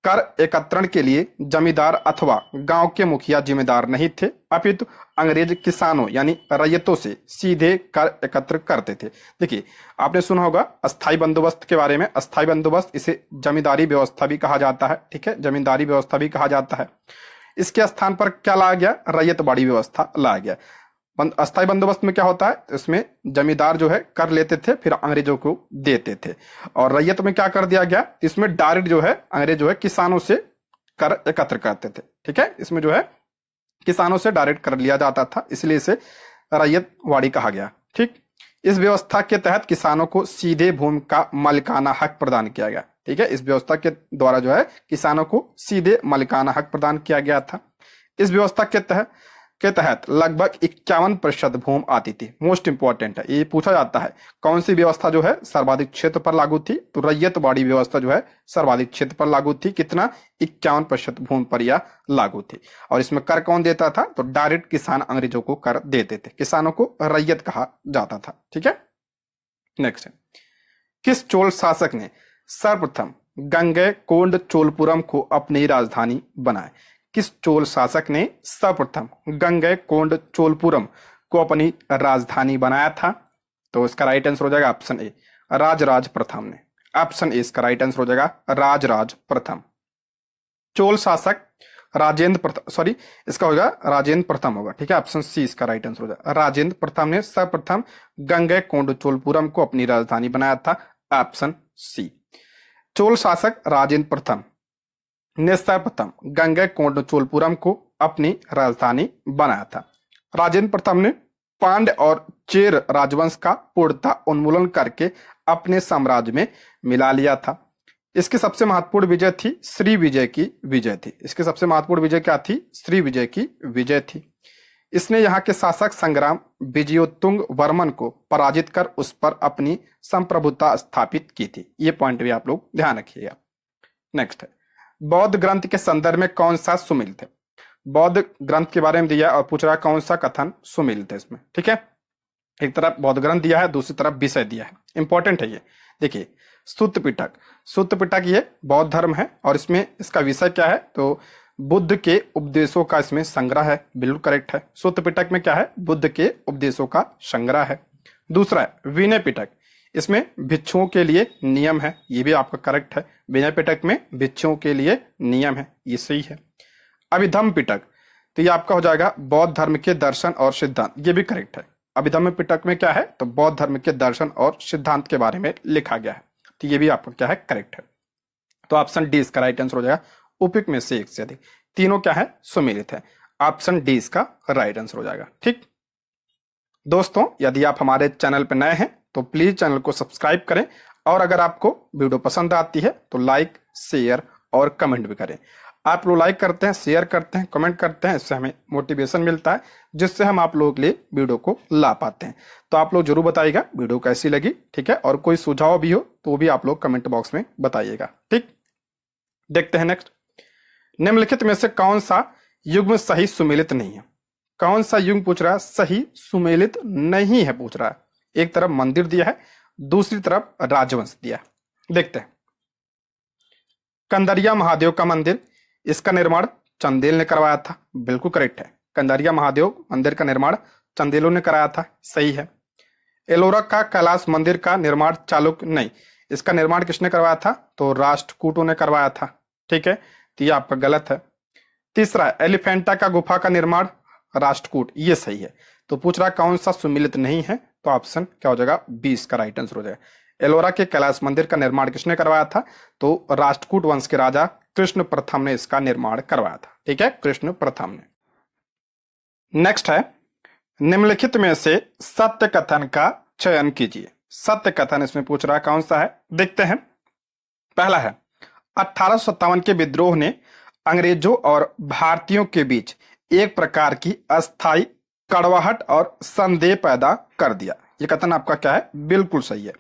[SPEAKER 1] कर एकत्रण के लिए जमींदार अथवा गांव के मुखिया जिम्मेदार नहीं थे, अपितु अंग्रेज किसानों यानी रैयतों से सीधे कर एकत्र करते थे। देखिए, आपने सुना होगा अस्थाई बंदोबस्त के बारे में। अस्थाई बंदोबस्त, इसे जमींदारी व्यवस्था भी कहा जाता है। ठीक है, जमींदारी व्यवस्था भी कहा जाता है। इसके स्थान पर क्या लाया गया? रैयतवाड़ी व्यवस्था लाया गया। अस्थाई बंदोबस्त में क्या होता है? इसमें जमींदार जो है कर लेते थे, फिर अंग्रेजों को देते थे। और रैयत में क्या कर दिया गया? इसमें डायरेक्ट जो है अंग्रेज जो है किसानों से कर एकत्र करते थे। ठीक है, इसमें जो है किसानों से डायरेक्ट कर लिया जाता था, इसलिए इसे रैयतवाड़ी कहा गया। ठीक, इस व्यवस्था के तहत किसानों को सीधे भूमि का मालिकाना हक प्रदान किया गया। ठीक है, इस व्यवस्था के द्वारा जो है किसानों को सीधे मालिकाना हक प्रदान किया गया था। इस व्यवस्था के तहत लगभग 51% भूमि आती थी। मोस्ट इंपॉर्टेंट है, ये पूछा जाता है कौन सी व्यवस्था जो है सर्वाधिक क्षेत्र पर लागू थी? तो रैयतवाड़ी व्यवस्था जो है सर्वाधिक क्षेत्र पर लागू थी। कितना? 51% भूमि पर यह लागू थी। और इसमें कर कौन देता था? तो डायरेक्ट किसान अंग्रेजों को कर देते थे। किसानों को रैयत कहा जाता था। ठीक है, नेक्स्ट है, किस चोल शासक ने सर्वप्रथम गंगैकोंड चोलपुरम को अपनी राजधानी बनाया? किस चोल शासक ने सर्वप्रथम गंगैकोंड चोलपुरम को अपनी राजधानी बनाया था? तो इसका राइट आंसर हो जाएगा ऑप्शन ए, राजराज प्रथम ने। ऑप्शन ए इसका राइट आंसर हो जाएगा, राजराज प्रथम। चोल शासक राजेंद्र प्रथम, सॉरी इसका होगा राजेंद्र प्रथम होगा। ठीक है, ऑप्शन सी इसका राइट आंसर हो जाएगा। राजेंद्र प्रथम ने सर्वप्रथम गंगैकोंड चोलपुरम को अपनी राजधानी बनाया था। Option C. चोल शासक राजेंद्र प्रथम ने सर्वप्रथम गंगैकोंड चोलपुरम को अपनी राजधानी बनाया था। राजेंद्र प्रथम ने पांड्य और चेर राजवंश का पूर्णतः उन्मूलन करके अपने साम्राज्य में मिला लिया था। इसकी सबसे महत्वपूर्ण विजय थी श्री विजय की विजय थी। इसकी सबसे महत्वपूर्ण विजय क्या थी? श्री विजय की विजय थी। इसने यहाँ के शासक संग्राम विजयोत्तुंग वर्मन को पराजित कर उस पर अपनी संप्रभुता स्थापित की थी। ये पॉइंट भी आप लोग ध्यान रखिएगा। नेक्स्ट है, बौद्ध ग्रंथ के संदर्भ में कौन सा सुमिलित है? बौद्ध ग्रंथ के बारे में दिया और पूछ रहा है कौन सा कथन सुमिलित है इसमें। ठीक है, एक तरफ बौद्ध ग्रंथ दिया है, दूसरी तरफ विषय दिया है। इंपॉर्टेंट है ये। देखिए, सुत्त पिटक, सुत्त पिटक ये बौद्ध धर्म है और इसमें इसका विषय क्या है? तो बुद्ध के उपदेशों का इसमें संग्रह है। बिल्कुल करेक्ट है। सुत्त पिटक में क्या है? बुद्ध के उपदेशों का संग्रह है। दूसरा है विनय पिटक, इसमें भिक्षुओं के लिए नियम है। ये भी आपका करेक्ट है। विनय पिटक में भिक्षुओं के लिए नियम है, ये सही है। अभिधम्म पिटक, तो ये आपका हो जाएगा बौद्ध धर्म के दर्शन और सिद्धांत, ये भी करेक्ट है। अभिधम्म पिटक में क्या है? तो बौद्ध धर्म के दर्शन और सिद्धांत के बारे में लिखा गया है, तो ये भी आपका क्या है? करेक्ट है। तो ऑप्शन डी इसका राइट आंसर हो जाएगा। उपयुक्त में से एक से अधिक, तीनों क्या है? सुमेलित है। ऑप्शन डी इसका राइट आंसर हो जाएगा। ठीक दोस्तों, यदि आप हमारे चैनल पर नए हैं तो प्लीज चैनल को सब्सक्राइब करें और अगर आपको वीडियो पसंद आती है तो लाइक, शेयर और कमेंट भी करें। आप लोग लाइक करते हैं, शेयर करते हैं, कमेंट करते हैं, इससे हमें मोटिवेशन मिलता है जिससे हम आप लोगों के लिए वीडियो को ला पाते हैं। तो आप लोग जरूर बताइएगा वीडियो कैसी लगी। ठीक है, और कोई सुझाव भी हो तो वो भी आप लोग कमेंट बॉक्स में बताइएगा। ठीक, देखते हैं नेक्स्ट। निम्नलिखित में से कौन सा युग्म सही सुमेलित नहीं है? कौन सा युग्म पूछ रहा है? सही सुमेलित नहीं है पूछ रहा है। एक तरफ मंदिर दिया है, दूसरी तरफ राजवंश दिया है। देखते हैं। कंदरिया महादेव का मंदिर, इसका निर्माण चंदेल ने करवाया था। बिल्कुल करेक्ट है। कंदरिया महादेव मंदिर का निर्माण चंदेलों ने कराया था, सही है। एलोरा का कैलाश मंदिर का निर्माण चालुक्य, नहीं, इसका निर्माण किसने करवाया था? तो राष्ट्रकूटों ने करवाया था। ठीक है, तो ये आपका गलत है। तीसरा, एलिफेंटा का गुफा का निर्माण राष्ट्रकूट, ये सही है। तो पूछ रहा कौन सा सुमिलित नहीं है? तो ऑप्शन क्या हो जाएगा? 20 का राइट आंसर हो जाएगा। एलोरा के कैलाश मंदिर का निर्माण किसने करवाया था? तो राष्ट्रकूट वंश के राजा कृष्ण प्रथम ने इसका निर्माण करवाया था। ठीक है, कृष्ण प्रथम ने। नेक्स्ट है, निम्नलिखित में से सत्य कथन का चयन कीजिए। सत्य कथन इसमें पूछ रहा है कौन सा है? देखते हैं। पहला है, 1857 के विद्रोह ने अंग्रेजों और भारतीयों के बीच एक प्रकार की अस्थाई कड़वाहट और संदेह पैदा कर दिया। ये कथन आपका क्या है, बिल्कुल सही है।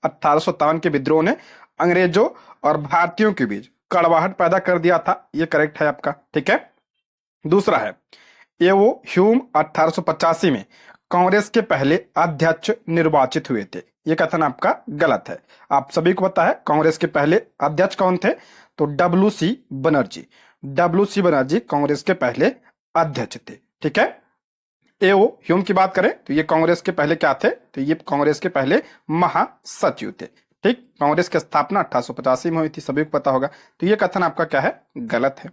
[SPEAKER 1] 1857 के विद्रोह ने अंग्रेजों और भारतीयों के बीच कड़वाहट पैदा कर दिया था, ये करेक्ट है आपका। ठीक है, दूसरा है एवो ह्यूम 1885 में कांग्रेस के पहले अध्यक्ष निर्वाचित हुए थे, ये कथन आपका गलत है। आप सभी को पता है कांग्रेस के पहले अध्यक्ष कौन थे, तो डब्ल्यू.सी. बनर्जी। डब्ल्यू.सी. बनर्जी कांग्रेस के पहले अध्यक्ष थे। ठीक है, एओ ह्यूम की बात करें तो ये कांग्रेस के पहले क्या थे, तो ये कांग्रेस के पहले महासचिव थे। ठीक, कांग्रेस की स्थापना 1885 में हुई थी, सभी को पता होगा। तो ये कथन आपका क्या है, गलत है।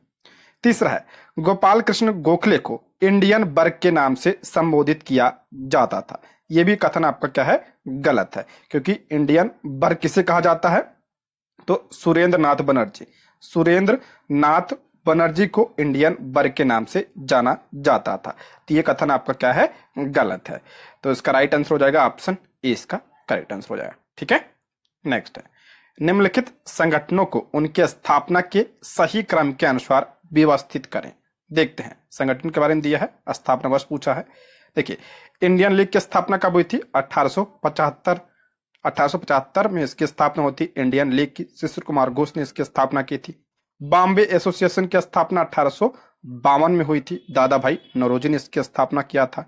[SPEAKER 1] तीसरा है गोपाल कृष्ण गोखले को इंडियन बर्ग के नाम से संबोधित किया जाता था, यह भी कथन आपका क्या है, गलत है। क्योंकि इंडियन बर्ग किसे कहा जाता है, तो सुरेंद्र नाथ बनर्जी, सुरेंद्र नाथ बनर्जी को इंडियन बर्ग के नाम से जाना जाता था। तो ये कथन आपका क्या है, गलत है। तो इसका राइट आंसर हो जाएगा ऑप्शन ए, इसका करेक्ट आंसर हो जाएगा। ठीक है, नेक्स्ट है निम्नलिखित संगठनों को उनके स्थापना के सही क्रम के अनुसार व्यवस्थित करें। देखते हैं, संगठन के बारे में दिया है, स्थापना वर्ष पूछा है। देखिए, इंडियन लीग की स्थापना कब हुई थी, 1875 में इसकी स्थापना होती। इंडियन लीग की शिशिर कुमार घोष ने इसकी स्थापना की थी। बॉम्बे एसोसिएशन की स्थापना 1852 में हुई थी, दादा भाई नौरोजी ने इसकी स्थापना किया था।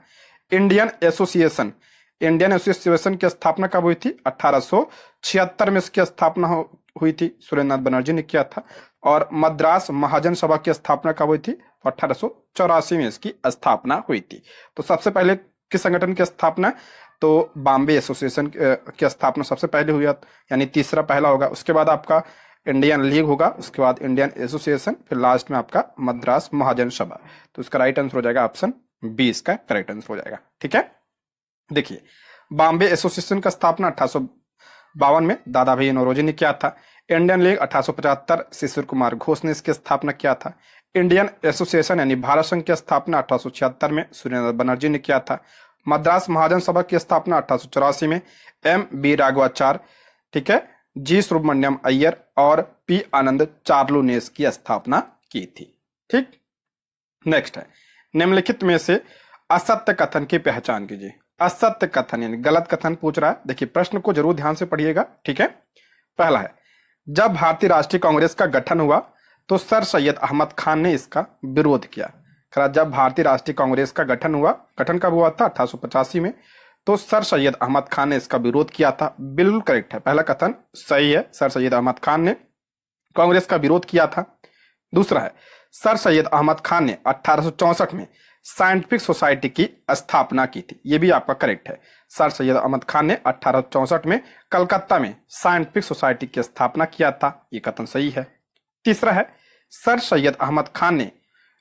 [SPEAKER 1] इंडियन एसोसिएशन की स्थापना कब हुई थी, 1876 में इसकी स्थापना हुई थी, सुरेंद्र नाथ बनर्जी ने किया था। और मद्रास महाजन सभा की स्थापना कब हुई थी, 1884 में इसकी स्थापना हुई थी। तो सबसे पहले किस संगठन की स्थापना, तो बॉम्बे एसोसिएशन की स्थापना सबसे पहले हुई, यानी तीसरा पहला होगा। उसके बाद आपका इंडियन लीग होगा, उसके बाद इंडियन एसोसिएशन, फिर लास्ट में आपका मद्रास महाजन सभा। तो इसका राइट आंसर हो जाएगा ऑप्शन बी, इसका करेक्ट आंसर हो जाएगा। ठीक है, देखिए बॉम्बे एसोसिएशन का स्थापना 1852 में दादा भाई नौरोजी ने किया था। इंडियन लीग 1875 शिशिर कुमार घोष ने इसकी स्थापना किया था। इंडियन एसोसिएशन यानी भारत संघ की स्थापना 1876 में सुरेंद्र बनर्जी ने किया था। मद्रास महाजन सभा की स्थापना 1884 में एम बी राघवाचार्य, ठीक है, जी सुब्रमण्यम अय्यर और पी आनंद चार्लू ने इसकी स्थापना की थी। ठीक, नेक्स्ट है निम्नलिखित में से असत्य कथन की पहचान कीजिए। असत्य कथन यानी गलत कथन पूछ रहा है। देखिए प्रश्न को जरूर ध्यान से पढ़िएगा। ठीक है, पहला है जब भारतीय राष्ट्रीय कांग्रेस का गठन हुआ तो सर सैयद अहमद खान ने इसका विरोध किया। जब भारतीय राष्ट्रीय कांग्रेस का गठन हुआ, गठन कब हुआ था, 1885 में, तो सर सैयद अहमद खान ने इसका विरोध किया था। बिल्कुल करेक्ट है, पहला कथन सही है, सर सैयद अहमद खान ने कांग्रेस का विरोध किया था। दूसरा है सर सैयद अहमद खान ने 1864 में साइंटिफिक सोसाइटी की स्थापना की थी, यह भी आपका करेक्ट है। सर सैयद अहमद खान ने 1864 में कलकत्ता में साइंटिफिक सोसाइटी की स्थापना किया था, यह कथन सही है। तीसरा है सर सैयद अहमद खान ने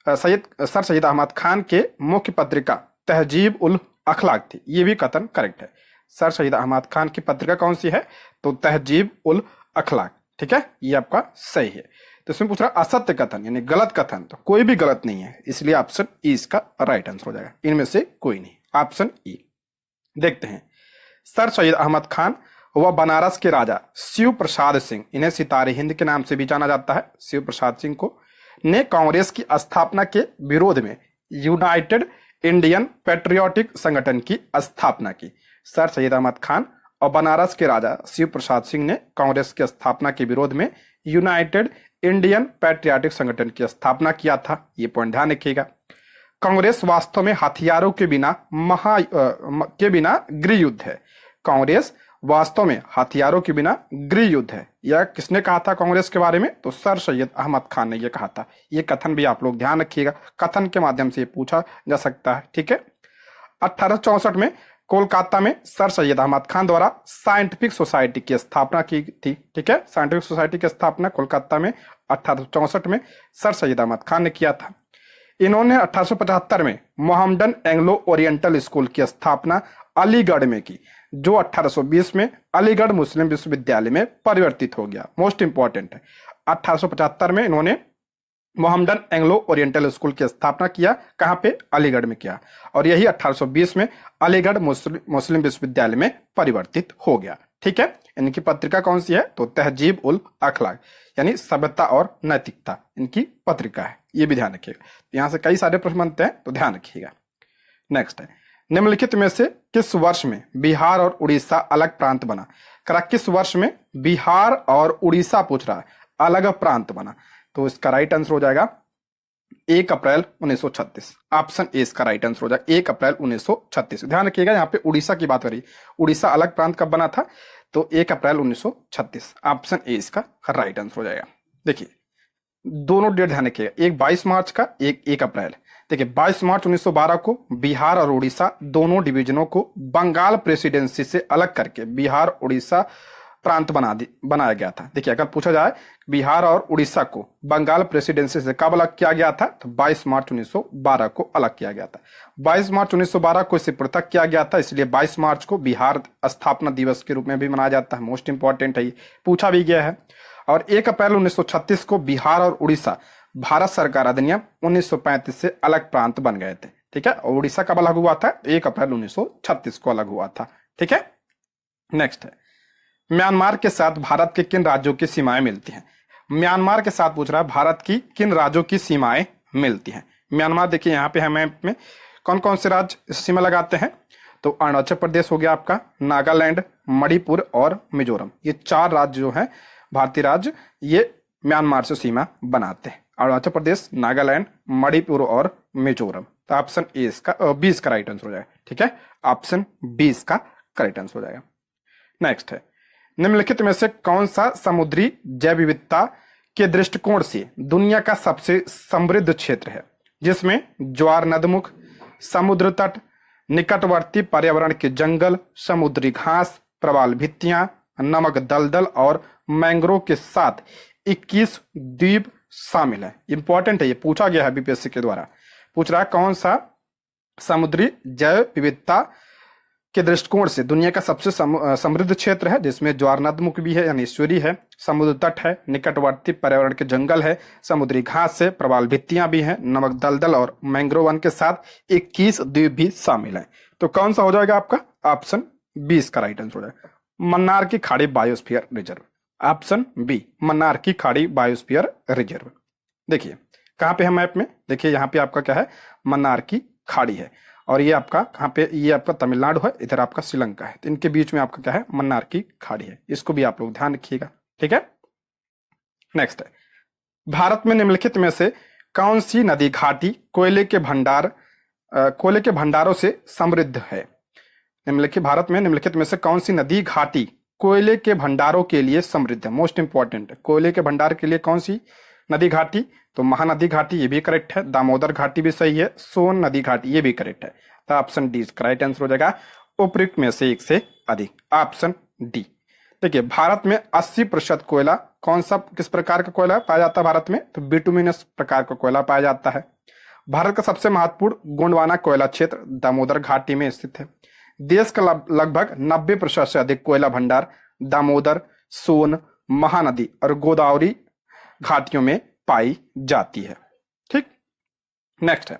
[SPEAKER 1] सर सैयद अहमद खान के मुख्य पत्रिका तहजीब उल अखलाक थी, यह भी कथन करेक्ट है। सर सैयद अहमद खान की पत्रिका कौन सी है, तो तहजीब उल अखलाक। ठीक है, ये आपका सही है। तो इसमें पूछ रहा असत्य कथन यानी गलत कथन, तो कोई भी गलत नहीं है, इसलिए ऑप्शन ई इसका राइट आंसर हो जाएगा। इनमें से कोई नहीं, ऑप्शन ई। देखते हैं सर सैयद अहमद खान वह बनारस के राजा शिव प्रसाद सिंह, इन्हें सितारे हिंद के नाम से भी जाना जाता है, शिव प्रसाद सिंह को, ने कांग्रेस की स्थापना के विरोध में यूनाइटेड इंडियन पेट्रियोटिक संगठन की स्थापना की। सर सैयद अहमद खान और बनारस के राजा शिव प्रसाद सिंह ने कांग्रेस की स्थापना के विरोध में यूनाइटेड इंडियन पैट्रियाटिक संगठन की स्थापना किया था, ये पॉइंट ध्यान रखिएगा। कांग्रेस वास्तव में हथियारों के बिना गृह युद्ध है। कांग्रेस वास्तव में हथियारों के बिना गृह युद्ध है, यह किसने कहा था कांग्रेस के बारे में, तो सर सैयद अहमद खान ने यह कहा था। यह कथन भी आप लोग ध्यान रखिएगा, कथन के माध्यम से पूछा जा सकता है। ठीक है, 1864 में कोलकाता में सर सैयद अहमद खान द्वारा साइंटिफिक सोसाइटी की स्थापना की थी। ठीक है, साइंटिफिक सोसाइटी की स्थापना कोलकाता में 1864 में सर सैयद अहमद खान ने किया था। इन्होंने 1875 में मोहम्मडन एंग्लो ओरिएंटल स्कूल की स्थापना अलीगढ़ में की, जो 1820 में अलीगढ़ मुस्लिम विश्वविद्यालय में परिवर्तित हो गया। मोस्ट इंपॉर्टेंट है, 1875 में इन्होंने मोहम्मडन एंग्लो ओरिएंटल स्कूल की स्थापना किया, कहां पे, अलीगढ़ में किया, और यही 1820 में अलीगढ़ मुस्लिम विश्वविद्यालय में परिवर्तित हो गया। ठीक है, इनकी पत्रिका कौन सी है, तो तहजीब उल अखलाक यानी सभ्यता और नैतिकता इनकी पत्रिका है, ये भी ध्यान रखिएगा। यहां से कई सारे प्रश्न बनते हैं, तो ध्यान रखिएगा। नेक्स्ट है निम्नलिखित में से किस वर्ष में बिहार और उड़ीसा अलग प्रांत बना? करा किस वर्ष में बिहार और उड़ीसा पूछ रहा है, अलग प्रांत बना? तो इसका राइट आंसर हो जाएगा 1 अप्रैल 1936। ऑप्शन ए इसका राइट आंसर हो जाएगा 1 अप्रैल 1936। ध्यान रखिएगा, यहाँ पे उड़ीसा की बात हो रही है। उड़ीसा अलग प्रांत कब बना था? तो 1 अप्रैल 1936। ऑप्शन ए इसका राइट आंसर हो जाएगा। देखिए दोनों डेट ध्यान रखिएगा, एक 22 मार्च का, एक 1 अप्रैल। देखिए 22 मार्च 1912 को बिहार और उड़ीसा दोनों डिवीजनों को बंगाल प्रेसिडेंसी से अलग करके बिहार उड़ीसा प्रांत बनाया गया था। देखिए अगर पूछा जाए बिहार और उड़ीसा को बंगाल प्रेसिडेंसी से कब अलग किया गया था, तो 22 मार्च 1912 को अलग किया गया था। 22 मार्च 1912 को इसे पृथक किया गया था, इसलिए 22 मार्च को बिहार स्थापना दिवस के रूप में भी मनाया जाता है। मोस्ट इंपॉर्टेंट है, ये पूछा भी गया है। और 1 अप्रैल 1936 को बिहार और उड़ीसा भारत सरकार अधिनियम 1935 से अलग प्रांत बन गए थे। ठीक है, और उड़ीसा कब अलग हुआ था? 1 अप्रैल 1936 को अलग हुआ था। ठीक है, नेक्स्ट है म्यांमार के साथ भारत के किन राज्यों की सीमाएं मिलती हैं? म्यांमार के साथ पूछ रहा है भारत की किन राज्यों की सीमाएं मिलती हैं। म्यांमार देखिए यहाँ पे है मैप में कौन कौन से राज्य सीमा लगाते हैं, तो अरुणाचल प्रदेश हो गया आपका, नागालैंड, मणिपुर और मिजोरम। ये 4 राज्य जो हैं भारतीय राज्य, ये म्यांमार से सीमा बनाते हैं। अरुणाचल प्रदेश, नागालैंड, मणिपुर और मिजोरम। तो ऑप्शन ए इसका 20 का राइट आंसर हो जाएगा। ठीक है, ऑप्शन 20 का करेक्ट आंसर हो जाएगा। नेक्स्ट है निम्नलिखित में से कौन सा समुद्री जैव विविधता के दृष्टिकोण से दुनिया का सबसे समृद्ध क्षेत्र है, जिसमें ज्वार नदमुख, समुद्र तट, निकटवर्ती पर्यावरण के जंगल, समुद्री घास, प्रवाल भित्तियां, नमक दलदल और मैंग्रोव के साथ 21 द्वीप शामिल है। इंपॉर्टेंट है, ये पूछा गया है बीपीएससी के द्वारा। पूछ रहा है कौन सा समुद्री जैव विविधता के दृष्टिकोण से दुनिया का सबसे समृद्ध क्षेत्र है, जिसमें ज्वार नदमुख भी है यानी ईश्वरी है, समुद्र तट है, निकटवर्ती पर्यावरण के जंगल है, समुद्री घास है, प्रवाल भित्तियां भी हैं, नमक दलदल और मैंग्रोव वन के साथ 21 द्वीप भी शामिल है। तो कौन सा हो जाएगा आपका? ऑप्शन 20 का राइट आंसर हो जाएगा मन्नार की खाड़ी biosphere reserve. Option B Mannar की खाड़ी बायोस्फीयर रिजर्व। देखिए कहां पे है मैप में, देखिए यहाँ पे आपका क्या है, मन्नार की खाड़ी है, और ये आपका कहाँ पे, ये आपका तमिलनाडु है, इधर आपका श्रीलंका है। तो इनके बीच में आपका क्या है, मन्नार की खाड़ी है। इसको भी आप लोग ध्यान रखिएगा। ठीक है, नेक्स्ट है भारत में निम्नलिखित में से कौन सी नदी घाटी कोयले के भंडारों से समृद्ध है? भारत में निम्नलिखित में से कौन सी नदी घाटी कोयले के भंडारों के लिए समृद्ध है? मोस्ट इंपॉर्टेंट है, कोयले के भंडार के लिए कौन सी नदी घाटी? तो महानदी घाटी, ये भी करेक्ट है, दामोदर घाटी भी सही है, सोन नदी घाटी ये भी करेक्ट है। तो ऑप्शन डी राइट आंसर हो जाएगा उपयुक्त में से एक से अधिक, ऑप्शन डी। देखिए भारत में 80% कोयला कौन सा, किस प्रकार का कोयला पाया जाता है भारत में? तो बिटुमिनस प्रकार का कोयला पाया जाता है। भारत का सबसे महत्वपूर्ण गोंडवाना कोयला क्षेत्र दामोदर घाटी में स्थित है। देश का लगभग 90% से अधिक कोयला भंडार दामोदर, सोन, महानदी और गोदावरी घाटियों में पाई जाती है। ठीक, नेक्स्ट है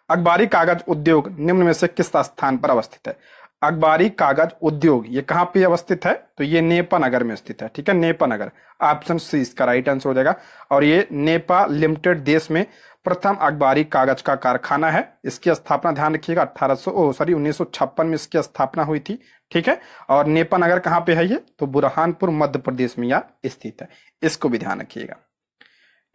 [SPEAKER 1] अखबारी कागज उद्योग निम्न में से किस स्थान पर अवस्थित है? अखबारी कागज उद्योग ये कहां पे अवस्थित है? तो ये नेपा नगर में स्थित है। ठीक है, नेपा नगर, ऑप्शन सी इसका राइट आंसर हो जाएगा। और ये नेपा लिमिटेड देश में प्रथम अखबारी कागज का कारखाना है। इसकी स्थापना ध्यान रखिएगा 1956 में इसकी स्थापना हुई थी। ठीक है, और नेपा नगर कहां पे है? ये तो बुरहानपुर मध्य प्रदेश में यह स्थित है, इसको भी ध्यान रखिएगा।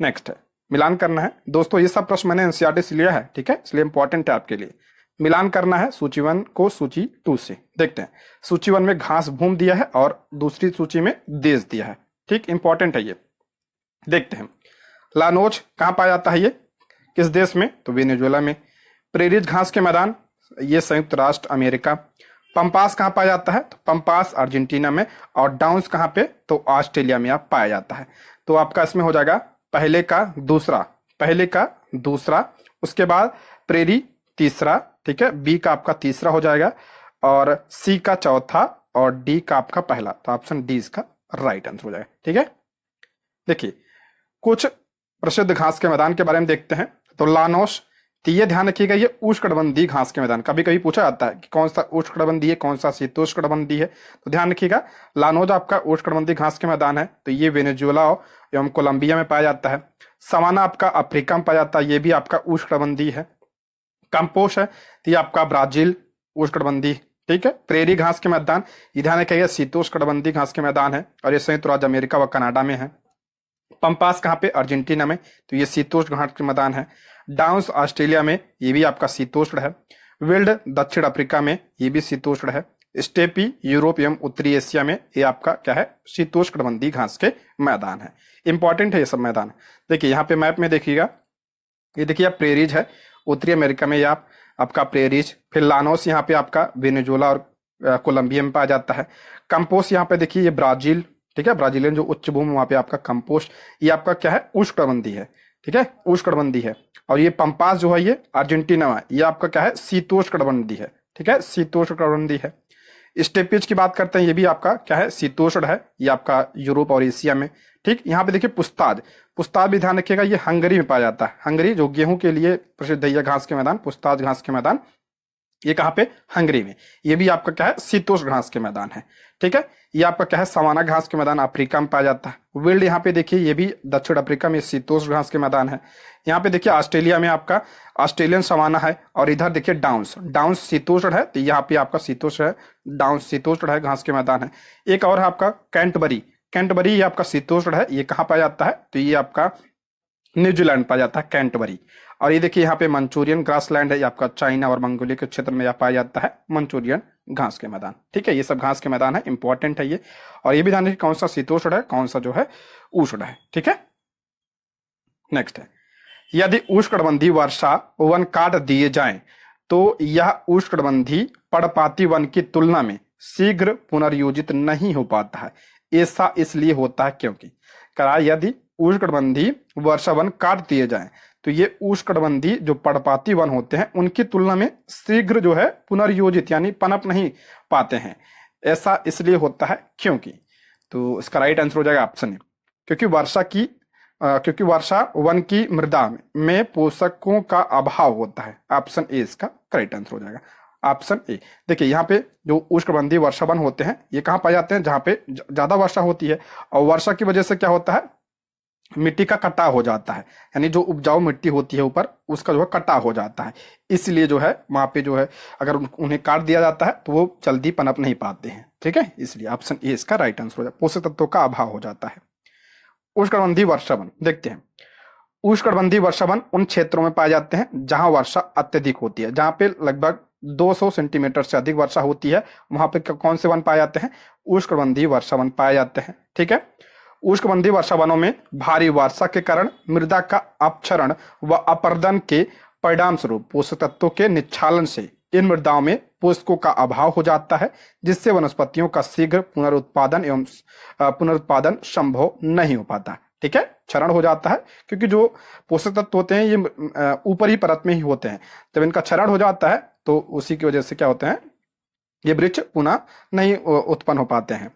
[SPEAKER 1] नेक्स्ट है मिलान करना है दोस्तों, ये सब प्रश्न मैंने एनसीईआरटी से लिया है। ठीक है, इसलिए इंपॉर्टेंट है आपके लिए। मिलान करना है सूची 1 को सूची 2 से। देखते हैं, सूची 1 में घास भूमि दिया है और दूसरी सूची में देश दिया है। ठीक, इंपॉर्टेंट है ये। देखते हैं लानोज कहां पाया जाता है, ये किस देश में? तो वेनेजुएला में। प्रेरित घास के मैदान ये संयुक्त राष्ट्र अमेरिका। पंपास कहां पाया जाता है? तो पंपास अर्जेंटीना में। और डाउन्स कहां पे? तो ऑस्ट्रेलिया में आप पाया जाता है। तो आपका इसमें हो जाएगा पहले का दूसरा, उसके बाद प्रेरी तीसरा। ठीक है, बी का आपका तीसरा हो जाएगा, और सी का चौथा, और डी का आपका पहला। तो ऑप्शन डी इसका राइट आंसर हो जाएगा। ठीक है, देखिए कुछ प्रसिद्ध घास के मैदान के बारे में देखते हैं। तो लानोस, तो ये ध्यान रखिएगा ये उष्णकटिबंधीय घास के मैदान, कभी कभी पूछा जाता है कि कौन सा उष्णकटिबंधीय है, कौन सा शीतोष्णकटिबंधीय है। तो ध्यान रखिएगा लानोज आपका उष्णकटिबंधीय घास के मैदान है, तो ये वेनेजुएला एवं कोलंबिया में पाया जाता है। सवाना आपका अफ्रीका में पाया जाता है, ये भी आपका उष्णकटिबंधीय है। कंपोश है, तो ये आपका ब्राजील, उष्णकटिबंधीय, ठीक है। प्रेरी घास के मैदान, ये ध्यान रखिएगा शीतोष्णकटिबंधीय घास के मैदान है और ये संयुक्त राज्य अमेरिका व कनाडा में है। पंपास कहाँ पे, अर्जेंटीना में, तो ये शीतोष्ण घास के मैदान है। डाउन्स ऑस्ट्रेलिया में, ये भी आपका शीतोष्ण है। विल्ड दक्षिण अफ्रीका में, ये भी शीतोष्ण है। स्टेपी यूरोप एवं उत्तरी एशिया में, ये आपका क्या है, शीतोष्णकटिबंधीय घास के मैदान है। इंपॉर्टेंट है ये सब मैदान। देखिए यहाँ पे मैप में देखिएगा, ये देखिए आप प्रेरीज है, उत्तरी अमेरिका में ये आपका प्रेरीज, फिर लानोस यहाँ पे आपका वेनेजुएला और कोलंबिया में पाया जाता है। कंपोस्ट यहाँ पे देखिए ये ब्राजील, ठीक है, ब्राजीलियन जो उच्च भूमि वहां पे आपका कंपोस्ट, ये आपका क्या है, उष्णकटिबंधीय है, ठीक है, उष्णकटिबंधीय है। और ये पंपास जो है ये अर्जेंटीना में, ये आपका क्या है, शीतोष्णकटिबंधीय है, ठीक है, शीतोष्णकटिबंधीय है। स्टेपीज की बात करते हैं, ये भी आपका क्या है, शीतोष्ण है, ये आपका यूरोप और एशिया में, ठीक। यहाँ पे देखिए पुस्ताद, पुस्ताद भी ध्यान रखिएगा, ये हंगरी में पाया जाता है। हंगरी जो गेहूं के लिए प्रसिद्ध है, घास के मैदान, पुस्ताद घास के मैदान, ये कहाँ पे, हंगरी में। ये भी आपका क्या है, शीतोष्ण घास के मैदान है, ठीक है। ये आपका क्या है, सवाना घास के मैदान अफ्रीका में पाया जाता है। विल्ड यहाँ पे देखिए, ये भी दक्षिण अफ्रीका में शीतोष्ण घास के मैदान है। यहाँ पे देखिए ऑस्ट्रेलिया में आपका ऑस्ट्रेलियन सवाना है, और इधर देखिए डाउन्स, डाउन्स शीतोष्ण है, तो यहाँ पे आपका शीतोष्ण है, डाउन्स शीतोष्ण है, घास के मैदान है। एक और है आपका कैंटबरी, कैंटबरी ये आपका शीतोष्ण है, ये कहाँ पाया जाता है, तो ये आपका न्यूजीलैंड पाया जाता है कैंटबरी। और ये देखिए यहाँ पे मंचूरियन ग्रासलैंड है, ये आपका चाइना और मंगोलिया के क्षेत्र में पाया जाता है मंचूरियन घास के मैदान, ठीक है। ये सब घास के मैदान है, इंपॉर्टेंट है ये। और ये भी ध्यान रखिए कौन सा शीतोष्ण है, कौन सा जो है उष्ण है, ठीक है। नेक्स्ट है, यदि उष्णकटिबंधीय वर्षा वन काट दिए जाएं तो यह उष्णकटिबंधीय पर्णपाती वन की तुलना में शीघ्र पुनर्योजित नहीं हो पाता है। ऐसा इसलिए होता है क्योंकि करा यदि उष्णकटिबंधीय वर्षा वन काट दिए जाएं तो ये उष्णकटिबंधीय जो पर्णपाती वन होते हैं उनकी तुलना में शीघ्र जो है पुनर्योजित यानी पनप नहीं पाते हैं। ऐसा इसलिए होता है क्योंकि, तो इसका राइट आंसर हो जाएगा ऑप्शन ए, क्योंकि वर्षा वन की मृदा में पोषकों का अभाव होता है। ऑप्शन ए इसका करेक्ट आंसर हो जाएगा, ऑप्शन ए। देखिए यहाँ पे जो उष्णकटिबंधीय वर्षा वन होते हैं ये कहाँ पाए जाते हैं, जहाँ पे ज्यादा वर्षा होती है, और वर्षा की वजह से क्या होता है, मिट्टी का कटाव हो जाता है, यानी जो उपजाऊ मिट्टी होती है ऊपर उसका जो है कटाव हो जाता है। इसलिए जो है वहां पे जो है अगर उन्हें काट दिया जाता है तो वो जल्दी पनप नहीं पाते हैं, ठीक है। इसलिए ऑप्शन ए इसका राइट आंसर हो जाए, पोषक तत्वों का अभाव हो जाता है। उष्णकटिबंधीय वर्षा वन देखते हैं। उष्णकटिबंधीय वर्षा वन उन क्षेत्रों में पाए जाते हैं जहां वर्षा अत्यधिक होती है, जहां पे लगभग 200 सेंटीमीटर से अधिक वर्षा होती है, वहां पे कौन से वन पाए जाते हैं, उष्णकटिबंधीय वर्षा वन पाए जाते हैं, ठीक है। उष्णकटिबंधीय वर्षा वनों में भारी वर्षा के कारण मृदा का अपक्षरण व अपर्दन के परिणाम स्वरूप पोषक तत्वों के निच्छालन से इन मृदाओं में पोषकों का अभाव हो जाता है, जिससे वनस्पतियों का शीघ्र पुनरुत्पादन संभव नहीं हो पाता, ठीक है। क्षरण हो जाता है क्योंकि जो पोषक तत्व होते हैं ये ऊपरी परत में ही होते हैं, जब इनका क्षरण हो जाता है तो उसी की वजह से क्या होते हैं, ये वृक्ष पुनः नहीं उत्पन्न हो पाते हैं।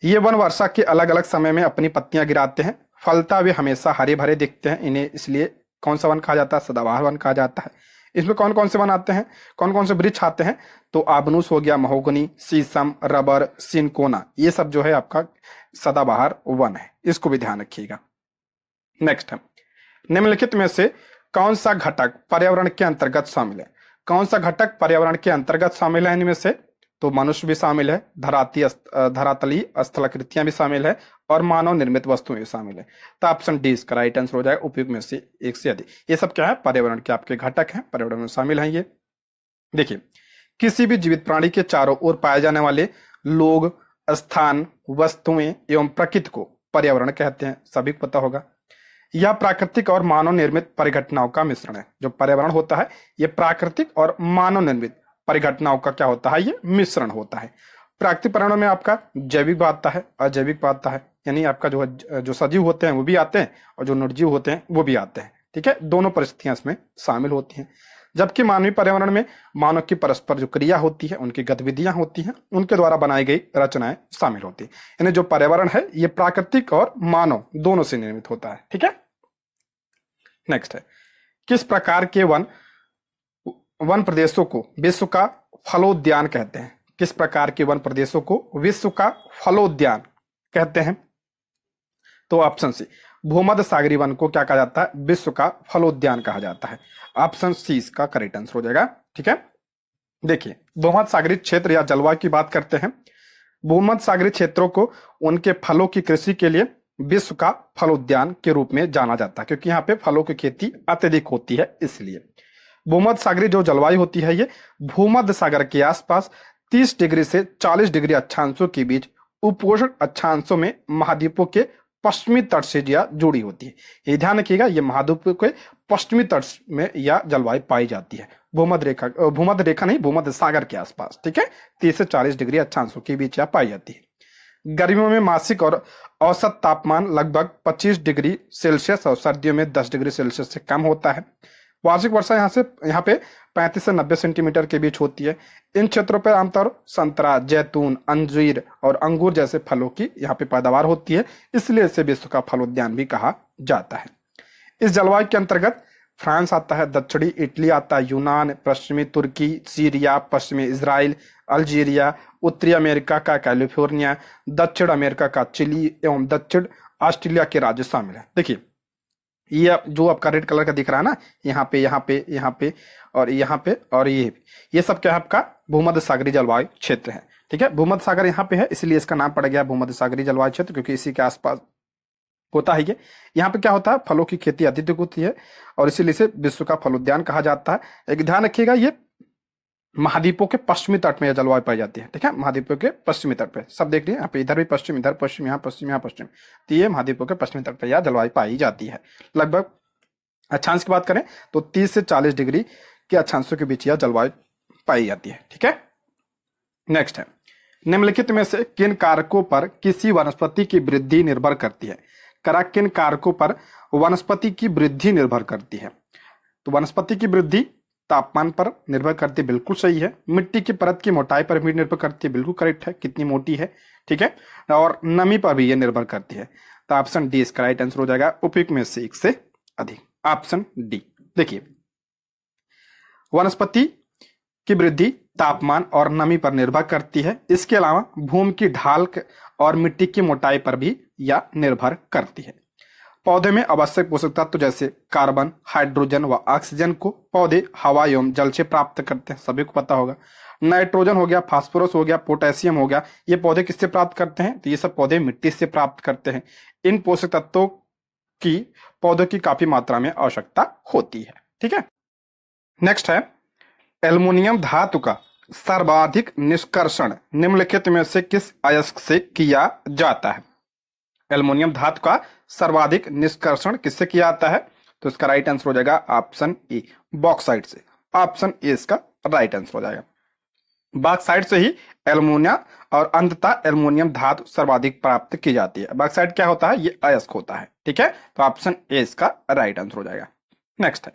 [SPEAKER 1] ये वन वर्षा के अलग अलग समय में अपनी पत्तियां गिराते हैं, फलता वे हमेशा हरे भरे दिखते हैं, इन्हें इसलिए कौन सा वन कहा जाता है, सदाबहार वन कहा जाता है। इसमें कौन कौन से वन आते हैं, कौन कौन से वृक्ष आते हैं, तो आबनूस हो गया, महोगनी, शीशम, रबर, सिनकोना, ये सब जो है आपका सदाबहार वन है, इसको भी ध्यान रखिएगा। नेक्स्ट है, निम्नलिखित में से कौन सा घटक पर्यावरण के अंतर्गत शामिल है, कौन सा घटक पर्यावरण के अंतर्गत शामिल है, इनमें से तो मनुष्य भी शामिल है, धरातलीय स्थलाकृतियां भी शामिल है, और मानव निर्मित वस्तुएं भी शामिल है। तो ऑप्शन डी इसका राइट आंसर हो जाएगा, उपयुक्त में से एक से अधिक। ये सब क्या है, पर्यावरण के आपके घटक हैं, पर्यावरण में शामिल हैं ये। देखिए किसी भी जीवित प्राणी के चारों ओर पाए जाने वाले लोग, स्थान, वस्तुएं एवं प्रकृति को पर्यावरण कहते हैं, सभी को पता होगा। यह प्राकृतिक और मानव निर्मित परिघटनाओं का मिश्रण है। जो पर्यावरण होता है ये प्राकृतिक और मानव निर्मित परिघटनाओं का क्या होता है, ये मिश्रण होता है। प्राकृतिक पर्यावरण में आपका जैविक आता है, अजैविक आता है, यानी आपका जो सजीव होते हैं वो भी आते हैं और जो निर्जीव होते हैं वो भी आते हैं, ठीक है। दोनों परिस्थितियां इसमें शामिल होती हैं। जबकि मानवीय पर्यावरण में मानव की परस्पर जो क्रिया होती है, उनकी गतिविधियां होती हैं, उनके द्वारा बनाई गई रचनाएं शामिल होती है। यानी जो पर्यावरण है ये प्राकृतिक और मानव दोनों से निर्मित होता है, ठीक है। नेक्स्ट है, किस प्रकार के वन प्रदेशों को विश्व का फलोद्यान कहते हैं, किस प्रकार के वन प्रदेशों को विश्व का फलोद्यान कहते हैं, तो ऑप्शन सी भूमध्य सागरीय वन को क्या कहा जाता है, विश्व का फलोद्यान कहा जाता है। ऑप्शन सी इसका करेक्ट आंसर हो जाएगा, ठीक है। देखिए, भूमध्य सागरीय क्षेत्र या जलवायु की बात करते हैं। भूमध्य सागरीय क्षेत्रों को उनके फलों की कृषि के लिए विश्व का फल उद्यान के रूप में जाना जाता है, क्योंकि यहाँ पे फलों की खेती अत्यधिक होती है। इसलिए भूमध्य सागरीय जो जलवायु होती है ये भूमध्य सागर के आसपास 30 डिग्री से 40 डिग्री अक्षांशों के बीच उपोष्ण अक्षांशों में महाद्वीपों के पश्चिमी तट से यह जुड़ी होती है। ये ध्यान रखिएगा, ये महाद्वीपों के पश्चिमी तट में यह जलवायु पाई जाती है। भूमध्य रेखा नहीं, भूमध्य सागर के आसपास, ठीक है, 30 से 40 डिग्री अक्षांशों के बीच यह पाई जाती है। गर्मियों में मासिक और औसत तापमान लगभग 25 डिग्री सेल्सियस और सर्दियों में 10 डिग्री सेल्सियस से कम होता है। वार्षिक वर्षा यहाँ पे 35 से 90 सेंटीमीटर के बीच होती है। इन क्षेत्रों पर आमतौर संतरा, जैतून, अंजीर और अंगूर जैसे फलों की यहाँ पे पैदावार होती है, इसलिए इसे विश्व का फल उद्यान भी कहा जाता है। इस जलवायु के अंतर्गत फ्रांस आता है, दक्षिणी इटली आता है, यूनान, पश्चिमी तुर्की, सीरिया, पश्चिमी इजराइल, अल्जीरिया, उत्तरी अमेरिका का कैलिफोर्निया, दक्षिण अमेरिका का चिली एवं दक्षिण ऑस्ट्रेलिया के राज्य शामिल है। देखिए, ये जो आपका रेड कलर का दिख रहा है ना, यहाँ पे और यहाँ पे और ये सब क्या है, आपका भूमध्य सागरीय जलवायु क्षेत्र है। ठीक है, भूमध्य सागर यहाँ पे है, इसलिए इसका नाम पड़ गया भूमध्य सागरीय जलवायु क्षेत्र, क्योंकि इसी के आसपास होता है ये। यहाँ पे क्या होता है, फलों की खेती अत्यधिक होती है और इसीलिए इसे विश्व का फल उद्यान कहा जाता है। एक ध्यान रखिएगा, ये महाद्वीपों के पश्चिमी तट में यह जलवायु पाई जाती है। ठीक है, महाद्वीपों के पश्चिमी तट पे सब देख लीजिए, यहाँ पे इधर भी पश्चिम, इधर पश्चिम, यहाँ पश्चिम, यहाँ पश्चिम, तो ये महाद्वीपों के पश्चिमी तट पे यह जलवायु पाई जाती है। लगभग अक्षांश की बात करें तो 30 से 40 डिग्री के अक्षांशों के बीच यह जलवायु पाई जाती है। ठीक है, नेक्स्ट है, निम्नलिखित में से किन कारकों पर किसी वनस्पति की वृद्धि निर्भर करती है? किन कारकों पर वनस्पति की वृद्धि निर्भर करती है? तो वनस्पति की वृद्धि तापमान पर निर्भर करती है, बिल्कुल सही है। मिट्टी की परत की मोटाई पर भी निर्भर करती है, बिल्कुल करेक्ट है, कितनी मोटी है। ठीक है, और नमी पर भी यह निर्भर करती है। तो ऑप्शन डी इसका राइट आंसर हो जाएगा, उपयुक्त में से एक से अधिक, ऑप्शन डी। देखिए, वनस्पति की वृद्धि तापमान और नमी पर निर्भर करती है। इसके अलावा भूमि की ढाल और मिट्टी की मोटाई पर भी यह निर्भर करती है। पौधे में आवश्यक पोषक तत्व जैसे कार्बन, हाइड्रोजन व ऑक्सीजन को पौधे हवा एवं जल से प्राप्त करते हैं, सभी को पता होगा। नाइट्रोजन हो गया, फास्फोरस हो गया, पोटेशियम हो गया, ये पौधे किससे प्राप्त करते हैं? तो ये सब पौधे मिट्टी से प्राप्त करते हैं। इन पोषक तत्वों की पौधों की काफी मात्रा में आवश्यकता होती है। ठीक है, नेक्स्ट है, एल्युमिनियम धातु का सर्वाधिक निष्कर्षण निम्नलिखित में से किस अयस्क से किया जाता है? एल्युमिनियम धातु का सर्वाधिक निष्कर्षण किससे किया जाता है? तो इसका राइट आंसर हो जाएगा ऑप्शन ए, बॉक्साइट से। ऑप्शन ए इसका राइट आंसर हो जाएगा। बॉक्साइट से ही एल्युमिनियम और अंततः एल्युमिनियम धातु सर्वाधिक प्राप्त की जाती है। बॉक्साइट क्या होता है? ये अयस्क होता है। ठीक है, तो ऑप्शन ए इसका राइट आंसर हो जाएगा। नेक्स्ट है,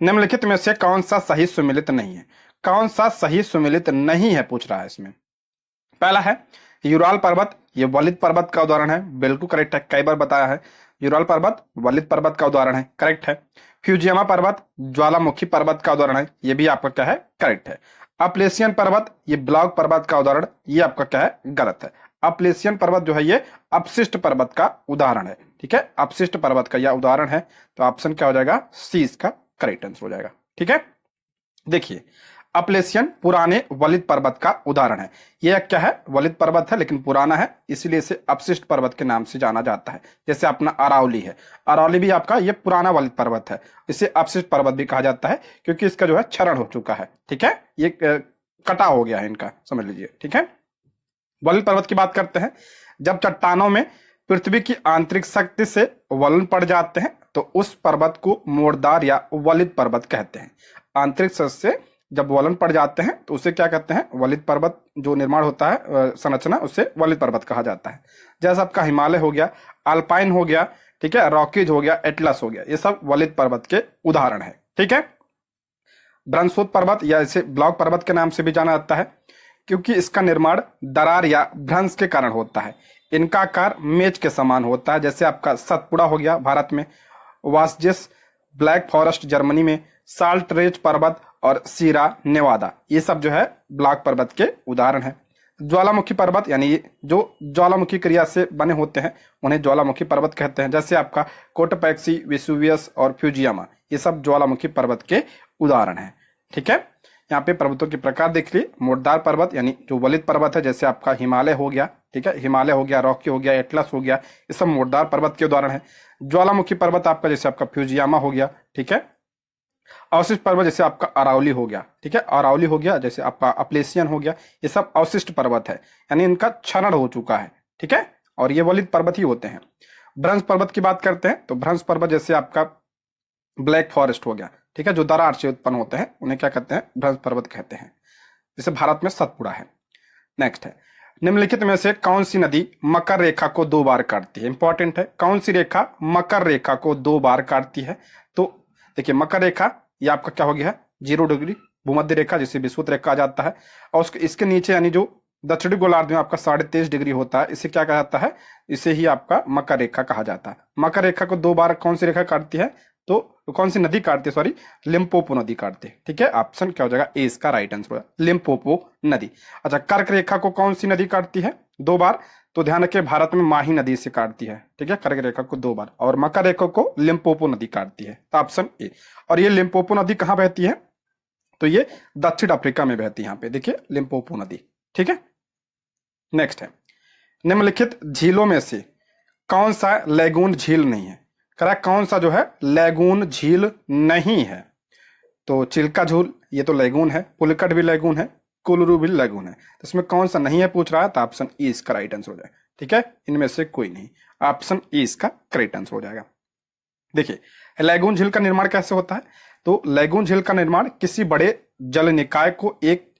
[SPEAKER 1] निम्नलिखित में से कौन सा सही सुमेलित नहीं है? कौन सा सही सुमेलित नहीं है पूछ रहा है इसमें। पहला है यूराल पर्वत, ये वलित पर्वत का उदाहरण है, बिल्कुल करेक्ट है, कई बार बताया है। यूराल पर्वत वलित पर्वत का उदाहरण है, करेक्ट है। फ्यूजियामा पर्वत ज्वालामुखी पर्वत का उदाहरण है, ये भी आपका क्या है? करेक्ट है। अपलेशियन पर्वत ये ब्लॉक पर्वत का उदाहरण, ये आपका क्या है? गलत है। अपलेशियन पर्वत जो है ये अपशिष्ट पर्वत का उदाहरण है। ठीक है, अपशिष्ट पर्वत का यह उदाहरण है, तो ऑप्शन क्या हो जाएगा? सी इसका करेक्ट आंसर हो जाएगा। ठीक है, देखिए, अपलेशियन पुराने वलित पर्वत का उदाहरण है। यह क्या है? वलित पर्वत है लेकिन पुराना है, इसलिए इसे अपशिष्ट पर्वत के नाम से जाना जाता है। जैसे अपना अरावली है, अरावली भी आपका ये पुराना वलित पर्वत है, इसे अपशिष्ट पर्वत भी कहा जाता है क्योंकि इसका जो है क्षरण हो चुका है। ठीक है, ये कटा हो गया है इनका, समझ लीजिए। ठीक है, वलित पर्वत की बात करते हैं। जब चट्टानों में पृथ्वी की आंतरिक शक्ति से वलन पड़ जाते हैं तो उस पर्वत को मोड़दार या वलित पर्वत कहते हैं। आंतरिक शक्ति से जब वलन पड़ जाते हैं तो उसे क्या कहते हैं? वलित पर्वत जो निर्माण होता है संरचना, उसे वलित पर्वत कहा जाता है। जैसे आपका हिमालय हो गया, अल्पाइन हो गया, ठीक है, रॉकीज हो गया, एटलस हो गया, ये सब वलित पर्वत के उदाहरण है। ठीक है, ब्रह्मस्रोत पर्वत या इसे ब्लॉक पर्वत के नाम से भी जाना जाता है क्योंकि इसका निर्माण दरार या भ्रंश के कारण होता है। इनका आकार मेज के समान होता है। जैसे आपका सतपुड़ा हो गया भारत में, वासजेस ब्लैक फॉरेस्ट जर्मनी में, साल्ट रेंज पर्वत और सीरा नेवादा, ये सब जो है ब्लॉक पर्वत के उदाहरण है। ज्वालामुखी पर्वत यानी जो ज्वालामुखी क्रिया से बने होते हैं उन्हें ज्वालामुखी पर्वत कहते हैं। जैसे आपका कोटोपैक्सी, वेसुवियस और फ्यूजियामा, ये सब ज्वालामुखी पर्वत के उदाहरण है। ठीक है, यहाँ पे पर्वतों के प्रकार देख लिए, मोड़दार पर्वत यानी जो वलित पर्वत है, जैसे आपका हिमालय हो गया, ठीक है, हिमालय हो गया, रॉकी हो गया, एटलस हो गया, ये सब मोड़दार पर्वत के उदाहरण है। ज्वालामुखी पर्वत आपका जैसे आपका फ्यूजियामा हो गया, ठीक है। अवशिष्ट पर्वत जैसे आपका अरावली हो गया, ठीक है, अरावली हो गया, जैसे आपका अपलेशियन हो गया, ये सब अवशिष्ट पर्वत है, यानी इनका क्षरण हो चुका है, ठीक है, और ये वलित पर्वत ही होते हैं। भ्रंश पर्वत की बात करते हैं तो भ्रंश पर्वत जैसे आपका ब्लैक फॉरेस्ट हो गया, ठीक है, जो दरार से उत्पन्न होते हैं उन्हें क्या कहते हैं, भ्रंश पर्वत कहते हैं। जैसे भारत में सतपुड़ा है। नेक्स्ट है, निम्नलिखित में से कौन सी नदी मकर रेखा को 2 बार काटती है? इंपॉर्टेंट है, कौन सी रेखा मकर रेखा को 2 बार काटती है? तो देखिए मकर रेखा ये आपका क्या हो गया है, 0 डिग्री भूमध्य रेखा जिसे विषुवत रेखा जाता है, और उसके इसके नीचे यानी जो दक्षिणी गोलार्ध में आपका 23.5 डिग्री होता है, इसे क्या कहा जाता है, इसे ही आपका मकर रेखा कहा जाता है। मकर रेखा को 2 बार कौन सी रेखा काटती है? तो कौन सी नदी काटती है, सॉरी, लिम्पोपो नदी काटती है, ठीक है। ऑप्शन क्या हो जाएगा, ए इसका राइट आंसर होगा, लिम्पोपो नदी। अच्छा, कर्क रेखा को कौन सी नदी काटती है 2 बार? तो ध्यान रखिए भारत में माही नदी से काटती है, ठीक है, कर्क रेखा को 2 बार, और मकर रेखा को लिम्पोपो नदी काटती है, तो ऑप्शन ए। और ये लिम्पोपो नदी कहाँ बहती है? तो ये दक्षिण अफ्रीका में बहती है, यहाँ पे देखिए लिम्पोपो नदी, ठीक है। नेक्स्ट है, निम्नलिखित झीलों में से कौन सा लैगून झील नहीं है? करेक्ट, कौन सा जो है लैगून झील नहीं है? तो चिल्का झील ये तो लैगून है, पुलिकट भी लैगून है, कुलरू भी लैगून है, तो इसमें कौन सा नहीं है पूछ रहा है, तो ऑप्शन ई इसका राइट आंसर हो जाएगा, ठीक है, इनमें से कोई नहीं, ऑप्शन ई इसका करेक्ट आंसर हो जाएगा। देखिए लैगून झील का निर्माण कैसे होता है? तो लैगून झील का निर्माण किसी बड़े जल निकाय को एक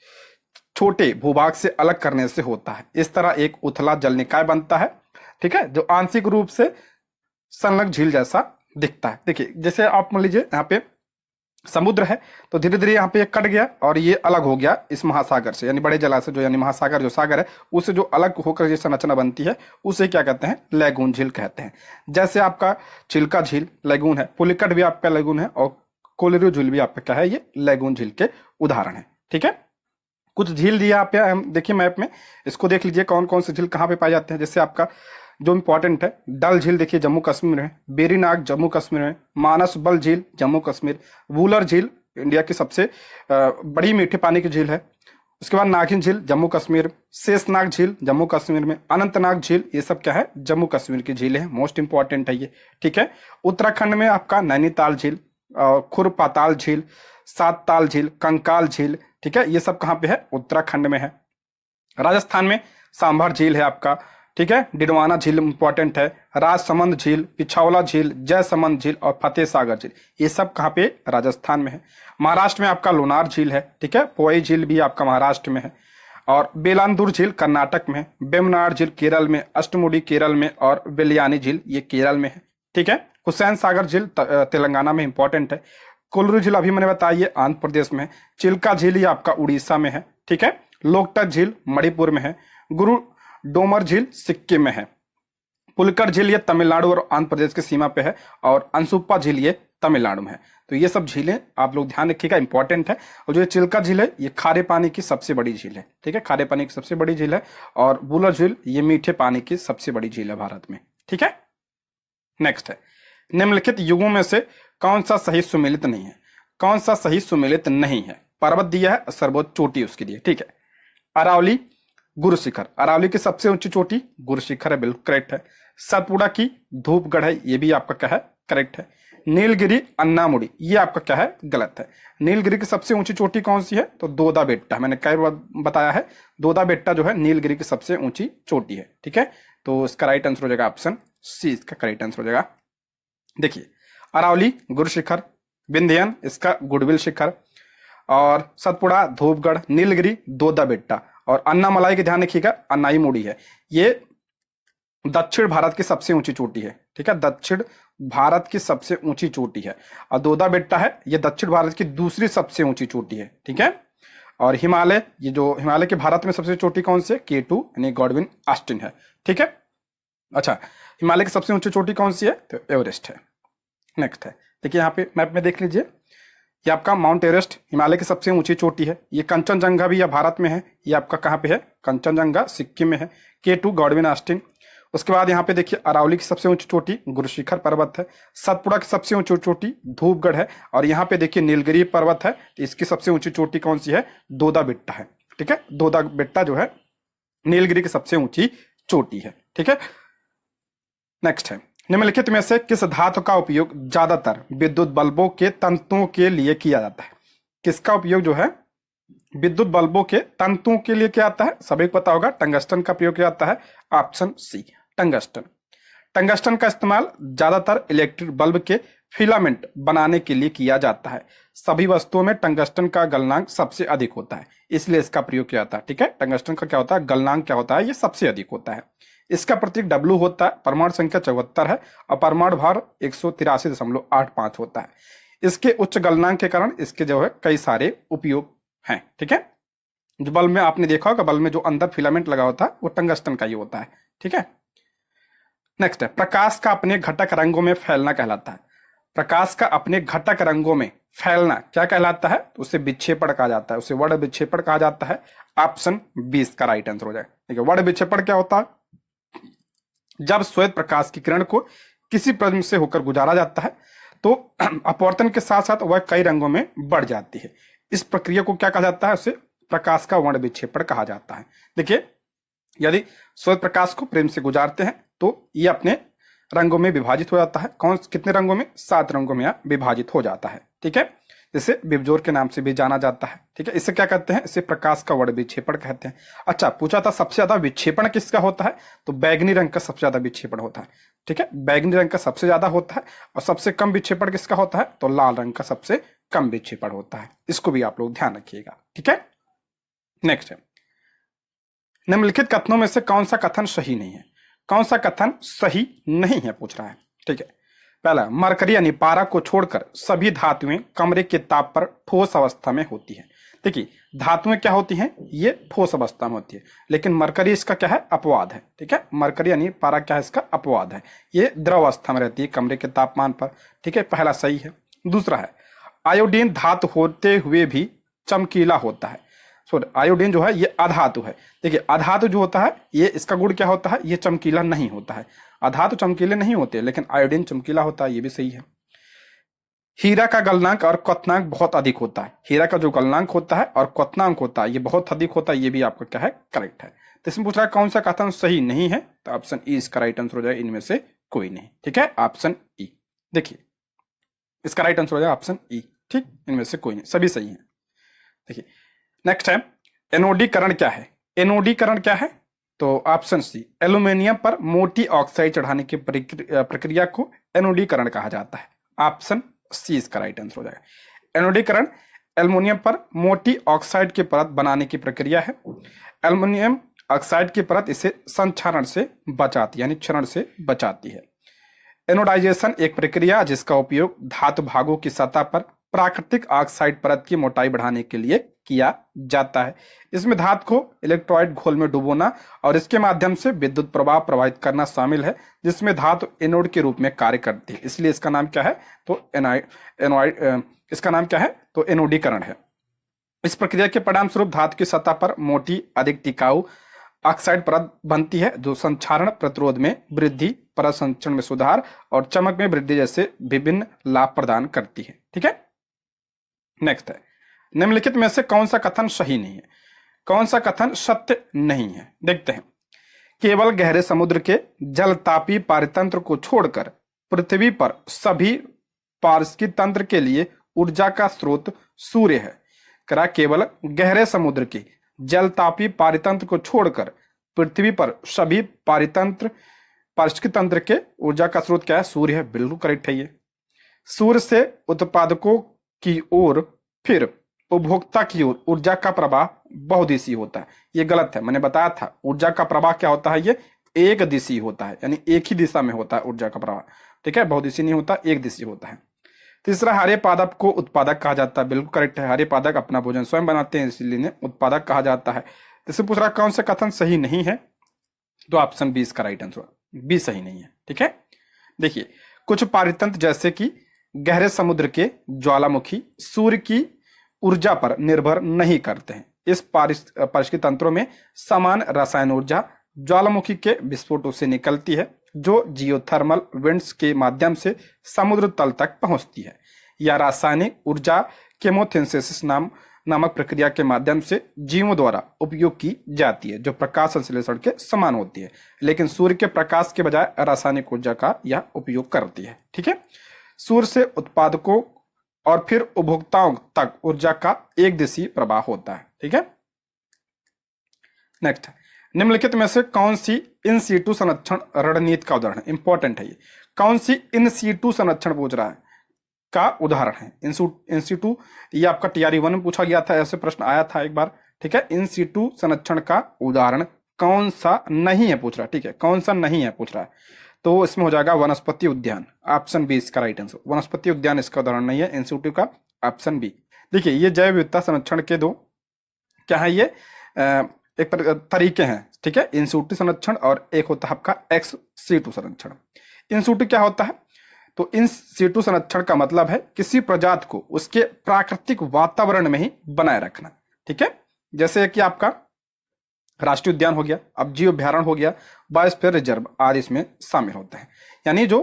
[SPEAKER 1] छोटे भूभाग से अलग करने से होता है। इस तरह एक उथला जल निकाय बनता है, ठीक है, जो आंशिक रूप से संलग्न झील जैसा दिखता है। देखिए जैसे आप मान लीजिए यहाँ पे समुद्र है, तो धीरे धीरे यहाँ पे कट गया और ये अलग हो गया इस महासागर से, यानी बड़े जलाशय जो यानी महासागर जो सागर है उससे जो अलग होकर ये संरचना बनती है उसे क्या कहते हैं, लैगून झील कहते हैं। जैसे आपका चिल्का झील लैगून है, पुलिकट भी आपका लैगून है, और कोलेरू झील भी आपका क्या है, ये लैगून झील के उदाहरण है, ठीक है। कुछ झील दिया आप देखिए मैप में, इसको देख लीजिए कौन कौन से झील कहाँ पे पाए जाते हैं। जैसे आपका जो इंपॉर्टेंट है, डल झील देखिए जम्मू कश्मीर में, बेरीनाग जम्मू कश्मीर में, मानसबल झील जम्मू कश्मीर, वूलर झील इंडिया की सबसे बड़ी मीठे पानी की झील है। उसके बाद नागिन झील जम्मू कश्मीर, शेषनाग झील जम्मू कश्मीर में, अनंतनाग झील, ये सब क्या है, जम्मू कश्मीर की झील है, मोस्ट इंपॉर्टेंट है ये, ठीक है। उत्तराखंड में आपका नैनीताल झील, खुरपाताल झील, सातताल झील, कंकाल झील, ठीक है, ये सब कहाँ पे है, उत्तराखंड में है। राजस्थान में सांभर झील है आपका, ठीक है, डिडवाना झील इंपॉर्टेंट है, राजसमंद झील, पिछौला झील, जयसमंद झील और फतेह सागर झील, ये सब कहाँ पे, राजस्थान में है। महाराष्ट्र में आपका लोनार झील है, ठीक है, पोई झील भी आपका महाराष्ट्र में है, और बेलांदूर झील कर्नाटक में है, बेमनार झील केरल में, अष्टमुडी केरल में, और बेलियानी झील ये केरल में है, ठीक है। हुसैन सागर झील तेलंगाना में इंपॉर्टेंट है। कोलरू झील अभी मैंने बताया आंध्र प्रदेश में है। चिल्का झील ये आपका उड़ीसा में है, ठीक है। लोकटक झील मणिपुर में है। गुरु डोमर झील सिक्किम में है। पुलकर झील ये तमिलनाडु और आंध्र प्रदेश की सीमा पे है, और अंसुप्पा झील ये तमिलनाडु में है। तो ये सब झीलें आप लोग ध्यान रखिएगा, इंपॉर्टेंट है। और जो चिल्का झील है ये खारे पानी की सबसे बड़ी झील है, ठीक है, खारे पानी की सबसे बड़ी झील है। और बुलर झील ये मीठे पानी की सबसे बड़ी झील है भारत में, ठीक है। नेक्स्ट है, निम्नलिखित युगों में से कौन सा सही सुमेलित नहीं है? कौन सा सही सुमेलित नहीं है? पर्वत दिया है, सर्वोच्च चोटी उसके लिए, ठीक है। अरावली, गुरु शिखर, अरावली की सबसे ऊंची चोटी गुरु शिखर है, बिल्कुल करेक्ट है। सतपुड़ा की धूपगढ़ है, ये भी आपका क्या है, करेक्ट है। नीलगिरी अन्नामुड़ी, ये आपका क्या है, गलत है। नीलगिरी की सबसे ऊंची चोटी कौन सी है? तो दोदा बेट्टा, मैंने कई बार बताया है, दोदा बेट्टा जो है नीलगिरी की सबसे ऊंची चोटी है, ठीक है। तो इसका राइट आंसर हो जाएगा ऑप्शन सी, इसका करेक्ट आंसर हो जाएगा। देखिए अरावली गुरु शिखर, विंध्यन इसका गुडविल शिखर, और सतपुड़ा, धूपगढ़, नीलगिरी, दोदा बेट्टा, और अन्नामलाई के ध्यान रखिएगा अन्नाई मुड़ी है, ये दक्षिण भारत की सबसे ऊंची चोटी है, ठीक है, दक्षिण भारत की सबसे ऊंची चोटी है। और दोदा बेट्टा है ये दक्षिण भारत की दूसरी सबसे ऊंची चोटी है, ठीक है। और हिमालय, ये जो हिमालय के भारत में सबसे चोटी कौन सी है? K2 यानी गॉडविन ऑस्टिन है, ठीक है। अच्छा, हिमालय की सबसे ऊंची चोटी कौन सी है? तो एवरेस्ट है। नेक्स्ट है, देखिए यहाँ पे मैप में देख लीजिए, ये आपका माउंट एवरेस्ट हिमालय की सबसे ऊंची चोटी है। ये कंचनजंगा भी या भारत में है, ये आपका कहाँ पे है? कंचनजंगा सिक्किम में है। K2 Godwin Austen. उसके बाद यहाँ पे देखिए अरावली की सबसे ऊंची चोटी गुरु शिखर पर्वत है, सतपुड़ा की सबसे ऊंची चोटी धूपगढ़ है, और यहाँ पे देखिए नीलगिरी पर्वत है, तो इसकी सबसे ऊंची चोटी कौन सी है, दोदा बेट्टा है। ठीक है, दोदा बेट्टा जो है नीलगिरी की सबसे ऊंची चोटी है। ठीक है, नेक्स्ट है, निम्नलिखित में से किस धातु का उपयोग ज्यादातर विद्युत बल्बों के तंतुओं के लिए किया जाता है। किसका उपयोग जो है विद्युत बल्बों के तंतुओं के लिए किया जाता है, सभी को पता होगा टंगस्टन का प्रयोग किया जाता है, ऑप्शन सी टंगस्टन। टंगस्टन का इस्तेमाल ज्यादातर इलेक्ट्रिक बल्ब के फिलामेंट बनाने के लिए किया जाता है। सभी वस्तुओं में टंगस्टन का गलनांक सबसे अधिक होता है, इसलिए इसका प्रयोग किया जाता है। ठीक है, टंगस्टन का क्या होता है, गलनांक क्या होता है, ये सबसे अधिक होता है। इसका प्रतीक W होता है, परमाणु संख्या 74 है और परमाणु भार 183.85 होता है। इसके उच्च गलनांक के कारण इसके जो है कई सारे उपयोग हैं। ठीक है, जो बल्ब में आपने देखा होगा, बल्ब में जो अंदर फिलामेंट लगा होता है वो टंगस्टन का ही होता है। ठीक है, नेक्स्ट है, प्रकाश का अपने घटक रंगों में फैलना कहलाता है। प्रकाश का अपने घटक रंगों में फैलना क्या कहलाता है, तो उसे विक्षेपण कहा जाता है, उसे वर्ण विक्षेपण कहा जाता है। ऑप्शन 20 का राइट आंसर हो जाए। ठीक है, वर्ण विक्षेपण क्या होता है, जब श्वेत प्रकाश की किरण को किसी प्रिज्म से होकर गुजारा जाता है तो अपवर्तन के साथ साथ वह कई रंगों में बढ़ जाती है। इस प्रक्रिया को क्या कहा जाता है, उसे प्रकाश का वर्ण विक्षेपण कहा जाता है। देखिए, यदि श्वेत प्रकाश को प्रिज्म से गुजारते हैं तो ये अपने रंगों में विभाजित हो जाता है। कौन कितने रंगों में, 7 रंगों में विभाजित हो जाता है। ठीक है, इसे विबजोर के नाम से भी जाना जाता है। ठीक है, इसे क्या कहते हैं, इसे प्रकाश का वर्ण विक्षेपण कहते हैं। अच्छा, पूछा था सबसे ज्यादा विक्षेपण किसका होता है, तो बैगनी रंग का सबसे ज्यादा विक्षेपण होता है। ठीक है, बैगनी रंग का सबसे ज्यादा होता है, और सबसे कम विक्षेपण किसका होता है, तो लाल रंग का सबसे कम विक्षेपण होता है। इसको भी आप लोग ध्यान रखिएगा। ठीक है, नेक्स्ट है, निम्नलिखित कथनों में से कौन सा कथन सही नहीं है। कौन सा कथन सही नहीं है पूछ रहा है। ठीक है, पहला, मरकरी यानी पारा को छोड़कर सभी धातुएं कमरे के ताप पर ठोस अवस्था में होती है। देखिए, धातुएं क्या होती हैं, ये ठोस अवस्था में होती है, लेकिन मरकरी इसका क्या है, अपवाद है। ठीक है, मरकरी यानी पारा क्या है, इसका अपवाद है, ये द्रव अवस्था में रहती है कमरे के तापमान पर। ठीक है, पहला सही है। दूसरा है, आयोडीन धातु होते हुए भी चमकीला होता है। सॉरी, आयोडीन जो है ये अधातु है। देखिए, अधातु जो होता है ये इसका गुण क्या होता है, ये चमकीला नहीं होता है। अधातु चमकीले नहीं होते, लेकिन आयोडीन चमकीला होता है, ये भी सही है। हीरा का गलनांक और क्वथनांक बहुत अधिक होता है। हीरा का जो गलनांक होता है और क्वथनांक होता है ये बहुत अधिक होता है, ये भी आपका क्या है, करेक्ट है। तो इसमें पूछ रहा है कौन सा कथन सही नहीं है, तो ऑप्शन ई इसका राइट आंसर हो जाए, इनमें से कोई नहीं। ठीक है, ऑप्शन ई, देखिए इसका राइट आंसर हो जाए ऑप्शन ई। ठीक, इनमें से कोई नहीं, सभी सही है। देखिए, नेक्स्ट है, एनोडीकरण क्या है। एनोडीकरण क्या है, तो ऑप्शन सी, एल्यूमिनियम पर मोटी ऑक्साइड चढ़ाने की प्रक्रिया को एनोडीकरण कहा जाता है। ऑप्शन सी इसका राइट आंसर हो जाएगा। एनोडीकरण एल्युमिनियम पर मोटी ऑक्साइड की परत बनाने की प्रक्रिया है। एल्युमिनियम ऑक्साइड की परत इसे संक्षारण से बचाती, यानी क्षरण से बचाती है। एनोडाइजेशन एक प्रक्रिया जिसका उपयोग धातु भागों की सतह पर प्राकृतिक ऑक्साइड परत की मोटाई बढ़ाने के लिए किया जाता है। इसमें धातु को इलेक्ट्रोलाइट घोल में डुबोना और इसके माध्यम से विद्युत प्रवाह प्रवाहित करना शामिल है, जिसमें धातु एनोड के रूप में कार्य करती है। इसलिए इसका नाम क्या है, तो इसका नाम क्या है, तो एनोडीकरण है। इस प्रक्रिया के परिणाम स्वरूप धातु की सतह पर मोटी, अधिक टिकाऊ ऑक्साइड परत बनती है, जो संक्षारण प्रतिरोध में वृद्धि, परत संचरण में सुधार और चमक में वृद्धि जैसे विभिन्न लाभ प्रदान करती है। ठीक है, नेक्स्ट है, निम्नलिखित में से कौन सा कथन सही नहीं है। कौन सा कथन सत्य नहीं है, देखते हैं। केवल गहरे समुद्र के जलतापी पारितंत्र को छोड़कर पृथ्वी पर सभी पारिस्थितिक तंत्र के लिए ऊर्जा का स्रोत सूर्य है। करा, केवल गहरे समुद्र के जलतापी पारितंत्र को छोड़कर पृथ्वी पर सभी पारिस्थितिक तंत्र के ऊर्जा का स्रोत क्या है, सूर्य है। बिल्कुल करेक्ट है ये। सूर्य से उत्पादकों की ओर फिर उपभोक्ता की ओर ऊर्जा का प्रवाह बहुदिशीय होता है। ये गलत है, मैंने बताया था ऊर्जा का प्रवाह क्या होता है, ये एक दिशीय होता है, यानी एक ही दिशा में होता है ऊर्जा का प्रवाह। ठीक है, बहुदिशीय नहीं होता, एक दिशीय होता है। तीसरा, हरे पादप को उत्पादक कहा जाता है। बिल्कुल करेक्ट है, हरे पादप अपना भोजन स्वयं बनाते हैं, इसलिए इन्हें उत्पादक कहा जाता है। इससे पूछ रहा कौन सा कथन सही नहीं है, तो ऑप्शन बी इसका राइट आंसर, बी सही नहीं है। ठीक है, देखिए, कुछ पारितंत्र जैसे कि गहरे समुद्र के ज्वालामुखी सूर्य की ऊर्जा पर निर्भर नहीं करते हैं। इस पारिस्थितिक तंत्रों में समान रसायन ऊर्जा ज्वालामुखी के विस्फोटों से निकलती है, जो जियोथर्मल विंड्स के माध्यम से समुद्र तल तक पहुंचती है। या रासायनिक ऊर्जा केमोथिंसिस नामक प्रक्रिया के माध्यम से जीवों द्वारा उपयोग की जाती है, जो प्रकाश संश्लेषण के समान होती है, लेकिन सूर्य के प्रकाश के बजाय रासायनिक ऊर्जा का यह उपयोग करती है। ठीक है, सूर्य से उत्पादकों और फिर उपभोक्ताओं तक ऊर्जा का एक दिशीय प्रवाह होता है। ठीक है, नेक्स्ट, निम्नलिखित में से कौन सी इन सीटू संरक्षण रणनीति का उदाहरण है? इंपॉर्टेंट है ये। कौन सी इन सीटू संरक्षण पूछ रहा है का उदाहरण है? इन सीटू, ये आपका टीआरई 1 में पूछा गया था, ऐसे प्रश्न आया था एक बार। ठीक है, इन सीटू संरक्षण का उदाहरण कौन सा नहीं है पूछ रहा है। ठीक है, कौन सा नहीं है पूछ रहा है, तो इसमें हो जाएगा वनस्पति उद्यान। ऑप्शन बी इसका राइट आंसर, वनस्पति उद्यान इसका उदाहरण नहीं है इंस्टीट्यूट का, ऑप्शन बी। देखिए, ये जैव विविधता संरक्षण के दो क्या है, ये एक तरीके हैं। ठीक है, इंस्टीट्यूट संरक्षण और एक होता है आपका एक्स सीटू संरक्षण। इंस्टीट्यूट क्या होता है? तो इन सीटू संरक्षण का मतलब है किसी प्रजाति को उसके प्राकृतिक वातावरण में ही बनाए रखना। ठीक है, जैसे कि आपका राष्ट्रीय उद्यान हो गया, अब जीव अभ्यारण्य हो गया, बायोस्फीयर रिजर्व आदि इसमें शामिल होते हैं। यानी जो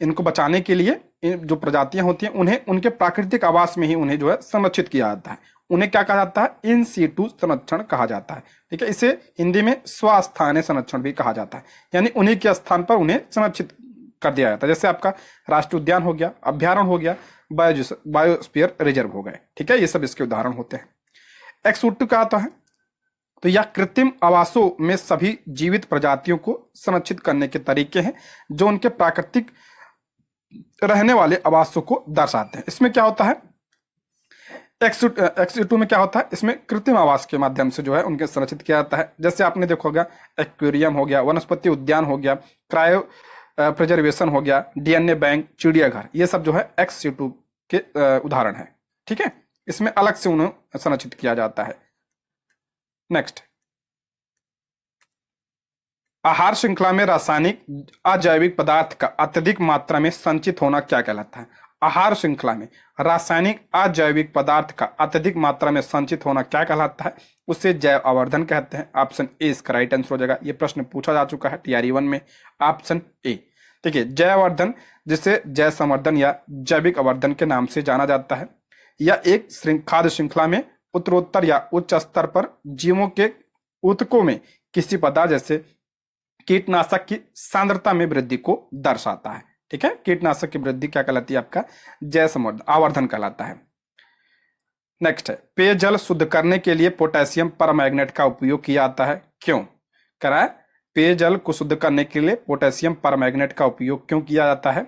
[SPEAKER 1] इनको बचाने के लिए जो प्रजातियां होती हैं उन्हें उनके प्राकृतिक आवास में ही उन्हें जो है संरक्षित किया जाता है। उन्हें क्या कहा जाता है? इन सीटू संरक्षण कहा जाता है। ठीक है, इसे हिंदी में स्वस्थानीय संरक्षण भी कहा जाता है, यानी उन्हीं के स्थान पर उन्हें संरक्षित कर दिया जाता है। जैसे आपका राष्ट्रीय उद्यान हो गया, अभ्यारण्य हो गया, बायोस्फीयर रिजर्व हो गए। ठीक है, ये सब इसके उदाहरण होते हैं। एक्सूट कहा तो है, तो यह कृत्रिम आवासों में सभी जीवित प्रजातियों को संरक्षित करने के तरीके हैं जो उनके प्राकृतिक रहने वाले आवासों को दर्शाते हैं। इसमें क्या होता है? एक्स2 में क्या होता है? इसमें कृत्रिम आवास के माध्यम से जो है उनके संरक्षित किया जाता है। जैसे आपने देखा होगा, एक्वेरियम हो गया, वनस्पति उद्यान हो गया, क्रायो प्रिजर्वेशन हो गया, डीएनए बैंक, चिड़ियाघर, ये सब जो है एक्स2 के उदाहरण है। ठीक है, इसमें अलग से उन्हें संरक्षित किया जाता है। नेक्स्ट, आहार श्रृंखला में रासायनिक अजैविक पदार्थ का अत्यधिक मात्रा में संचित होना क्या कहलाता है? आहार श्रृंखला में रासायनिक अजैविक पदार्थ का अत्यधिक मात्रा में संचित होना क्या कहलाता है? उसे जैव आवर्धन कहते हैं। ऑप्शन ए इसका राइट आंसर हो जाएगा। ये प्रश्न पूछा जा चुका है टीआरई 1 में, ऑप्शन ए। देखिए, जैव आवर्धन जिसे जैव संवर्धन या जैविक आवर्धन के नाम से जाना जाता है, यह एक खाद्य श्रृंखला में उत्तरोत्तर या उच्च स्तर पर जीवों के ऊतकों में किसी पदार्थ जैसे कीटनाशक की सांद्रता में वृद्धि को दर्शाता है। ठीक है, कीटनाशक की वृद्धि क्या कहलाती है? आपका जैव संवर्धन आवर्धन कहलाता है। नेक्स्ट है, पेयजल शुद्ध करने के लिए पोटेशियम परमैंगनेट का उपयोग किया जाता है। क्यों करा है? पेयजल को शुद्ध करने के लिए पोटेशियम परमैंगनेट का उपयोग क्यों किया जाता है?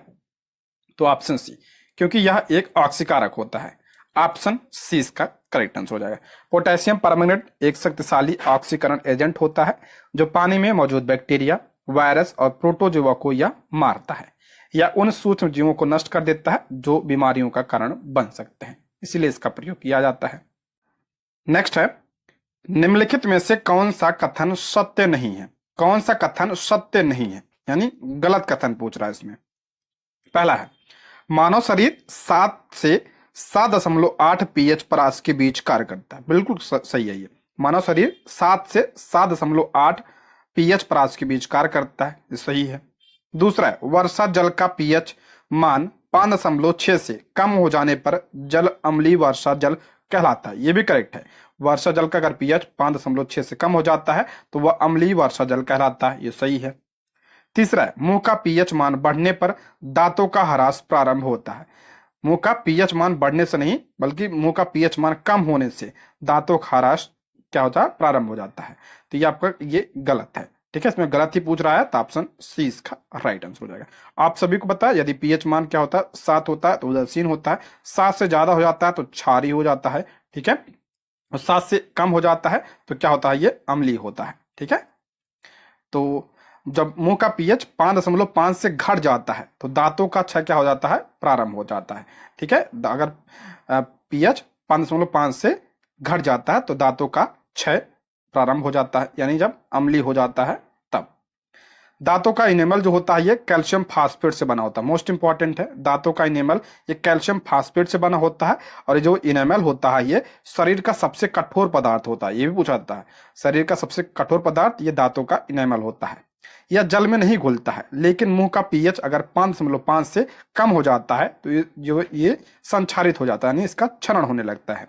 [SPEAKER 1] तो ऑप्शन सी, क्योंकि यह एक ऑक्सीकारक होता है। ऑप्शन सी इसका करेक्ट आंसर हो जाएगा। पोटेशियम परमैंगनेट एक शक्तिशाली ऑक्सीकरण एजेंट होता है जो पानी में मौजूद बैक्टीरिया, वायरस और प्रोटोजोआ को यह मारता है या उन सूक्ष्म जीवों को नष्ट कर देता है जो बीमारियों का कारण बन सकते हैं, इसीलिए इसका प्रयोग किया जाता है। नेक्स्ट है, निम्नलिखित में से कौन सा कथन सत्य नहीं है? कौन सा कथन सत्य नहीं है, यानी गलत कथन पूछ रहा है इसमें। पहला है, मानव शरीर 7 से 7.8 पीएच परास के बीच कार्य करता है। बिल्कुल सही है ये। मानव शरीर 7 से 7.8 पीएच परास के बीच कार्य करता है, ये सही है। दूसरा है, वर्षा जल का पीएच मान 5.6 से कम हो जाने पर जल अम्लीय वर्षा जल कहलाता है, ये भी करेक्ट है। वर्षा जल का अगर पीएच 5.6 से कम हो जाता है तो वह अम्लीय वर्षा जल कहलाता है, ये सही है। तीसरा है, मुंह का पीएच मान बढ़ने पर दांतों का ह्रास प्रारंभ होता है। मुंह का पीएच मान बढ़ने से नहीं, बल्कि मुंह का पीएच मान कम होने से दांतों का ह्रास क्या होता है? प्रारंभ हो जाता है। तो ये आपका ये गलत है। ठीक है, इसमें गलत ही पूछ रहा है, तो ऑप्शन सी इसका राइट आंसर हो जाएगा। आप सभी को पता है, यदि पीएच मान क्या होता है? 7 होता है तो उदासीन होता है, 7 से ज्यादा हो जाता है तो क्षारीय हो जाता है। ठीक है, और 7 से कम हो जाता है तो क्या होता है? ये अम्लीय होता है। ठीक है, तो जब मुंह का पीएच 5.5 से घट जाता है तो दांतों का क्षय क्या हो जाता है? प्रारंभ हो जाता है। ठीक है, अगर पीएच 5.5 से घट जाता है तो दांतों का क्षय प्रारंभ हो जाता है, यानी जब अम्लीय हो जाता है तब। दांतों का इनेमल जो होता है ये कैल्शियम फास्फेट से बना होता है, मोस्ट इंपॉर्टेंट है। दांतों का इनेमल ये कैल्शियम फास्फेट से बना होता है, और ये जो इनेमल होता है ये शरीर का सबसे कठोर पदार्थ होता है, ये भी पूछा जाता है। शरीर का सबसे कठोर पदार्थ ये दांतों का इनेमल होता है। यह जल में नहीं घुलता है, लेकिन मुंह का पीएच अगर 5.5 से कम हो जाता है तो ये संक्षारित हो जाता है, यानी इसका क्षरण होने लगता है।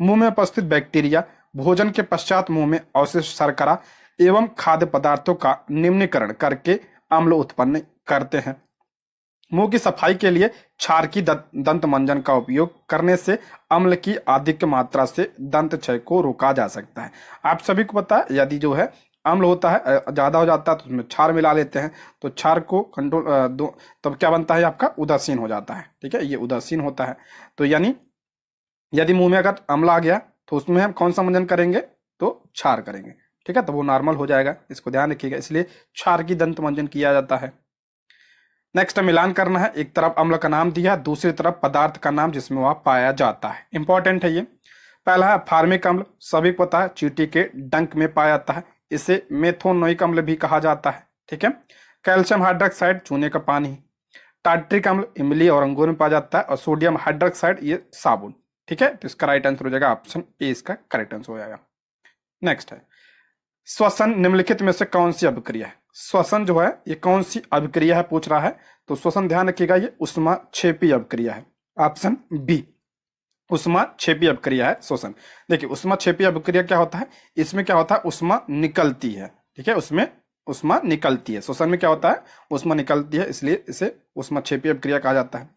[SPEAKER 1] मुंह में उपस्थित बैक्टीरिया भोजन के पश्चात मुंह में अवशिष्ट शर्करा एवं खाद्य पदार्थों का निम्नीकरण करके अम्ल उत्पन्न करते हैं। मुंह की सफाई के लिए क्षार की दंत मंजन का उपयोग करने से अम्ल की अधिक मात्रा से दंत क्षय को रोका जा सकता है। आप सभी को पता है, यदि जो है अम्ल होता है ज्यादा हो जाता है तो उसमें क्षार मिला लेते हैं, तो क्षार को कंट्रोल दो, तब क्या बनता है आपका उदासीन हो जाता है। ठीक है, ये उदासीन होता है। तो यानी यदि मुंह में अगर अम्ल आ गया तो उसमें हम कौन सा मंजन करेंगे, तो क्षार करेंगे। ठीक है, तो वो नॉर्मल हो जाएगा, इसको ध्यान रखिएगा, इसलिए क्षार की दंत मंजन किया जाता है। नेक्स्ट मिलान करना है, एक तरफ अम्ल का नाम दिया, दूसरी तरफ पदार्थ का नाम जिसमें वह पाया जाता है। इंपॉर्टेंट है ये। पहला है फार्मिक अम्ल, सभी को पता है चींटी के डंक में पाया जाता है, इसे मेथोनोइक अम्ल भी कहा जाता है। ठीक है, कैल्शियम हाइड्रोक्साइड चूने का पानी, टार्ट्रिक अम्ल इमली और अंगूर में पाया जाता है, और सोडियम हाइड्रोक्साइड ये साबुन। ठीक है, तो इसका राइट आंसर हो जाएगा ऑप्शन ए, इसका करेक्ट आंसर हो जाएगा। नेक्स्ट है श्वसन निम्नलिखित में से कौन सी अभिक्रिया है। श्वसन जो है ये कौन सी अभिक्रिया है पूछ रहा है, तो श्वसन ध्यान रखिएगा ये ऊष्माक्षेपी अभिक्रिया है, ऑप्शन बी ऊष्माक्षेपी अभिक्रिया है श्वसन। देखिए ऊष्माक्षेपी अभिक्रिया क्या होता है, इसमें क्या होता है ऊष्मा निकलती है। ठीक है, उसमें ऊष्मा निकलती है, श्वसन में क्या होता है ऊष्मा निकलती है, इसलिए इसे ऊष्माक्षेपी अभिक्रिया कहा जाता है।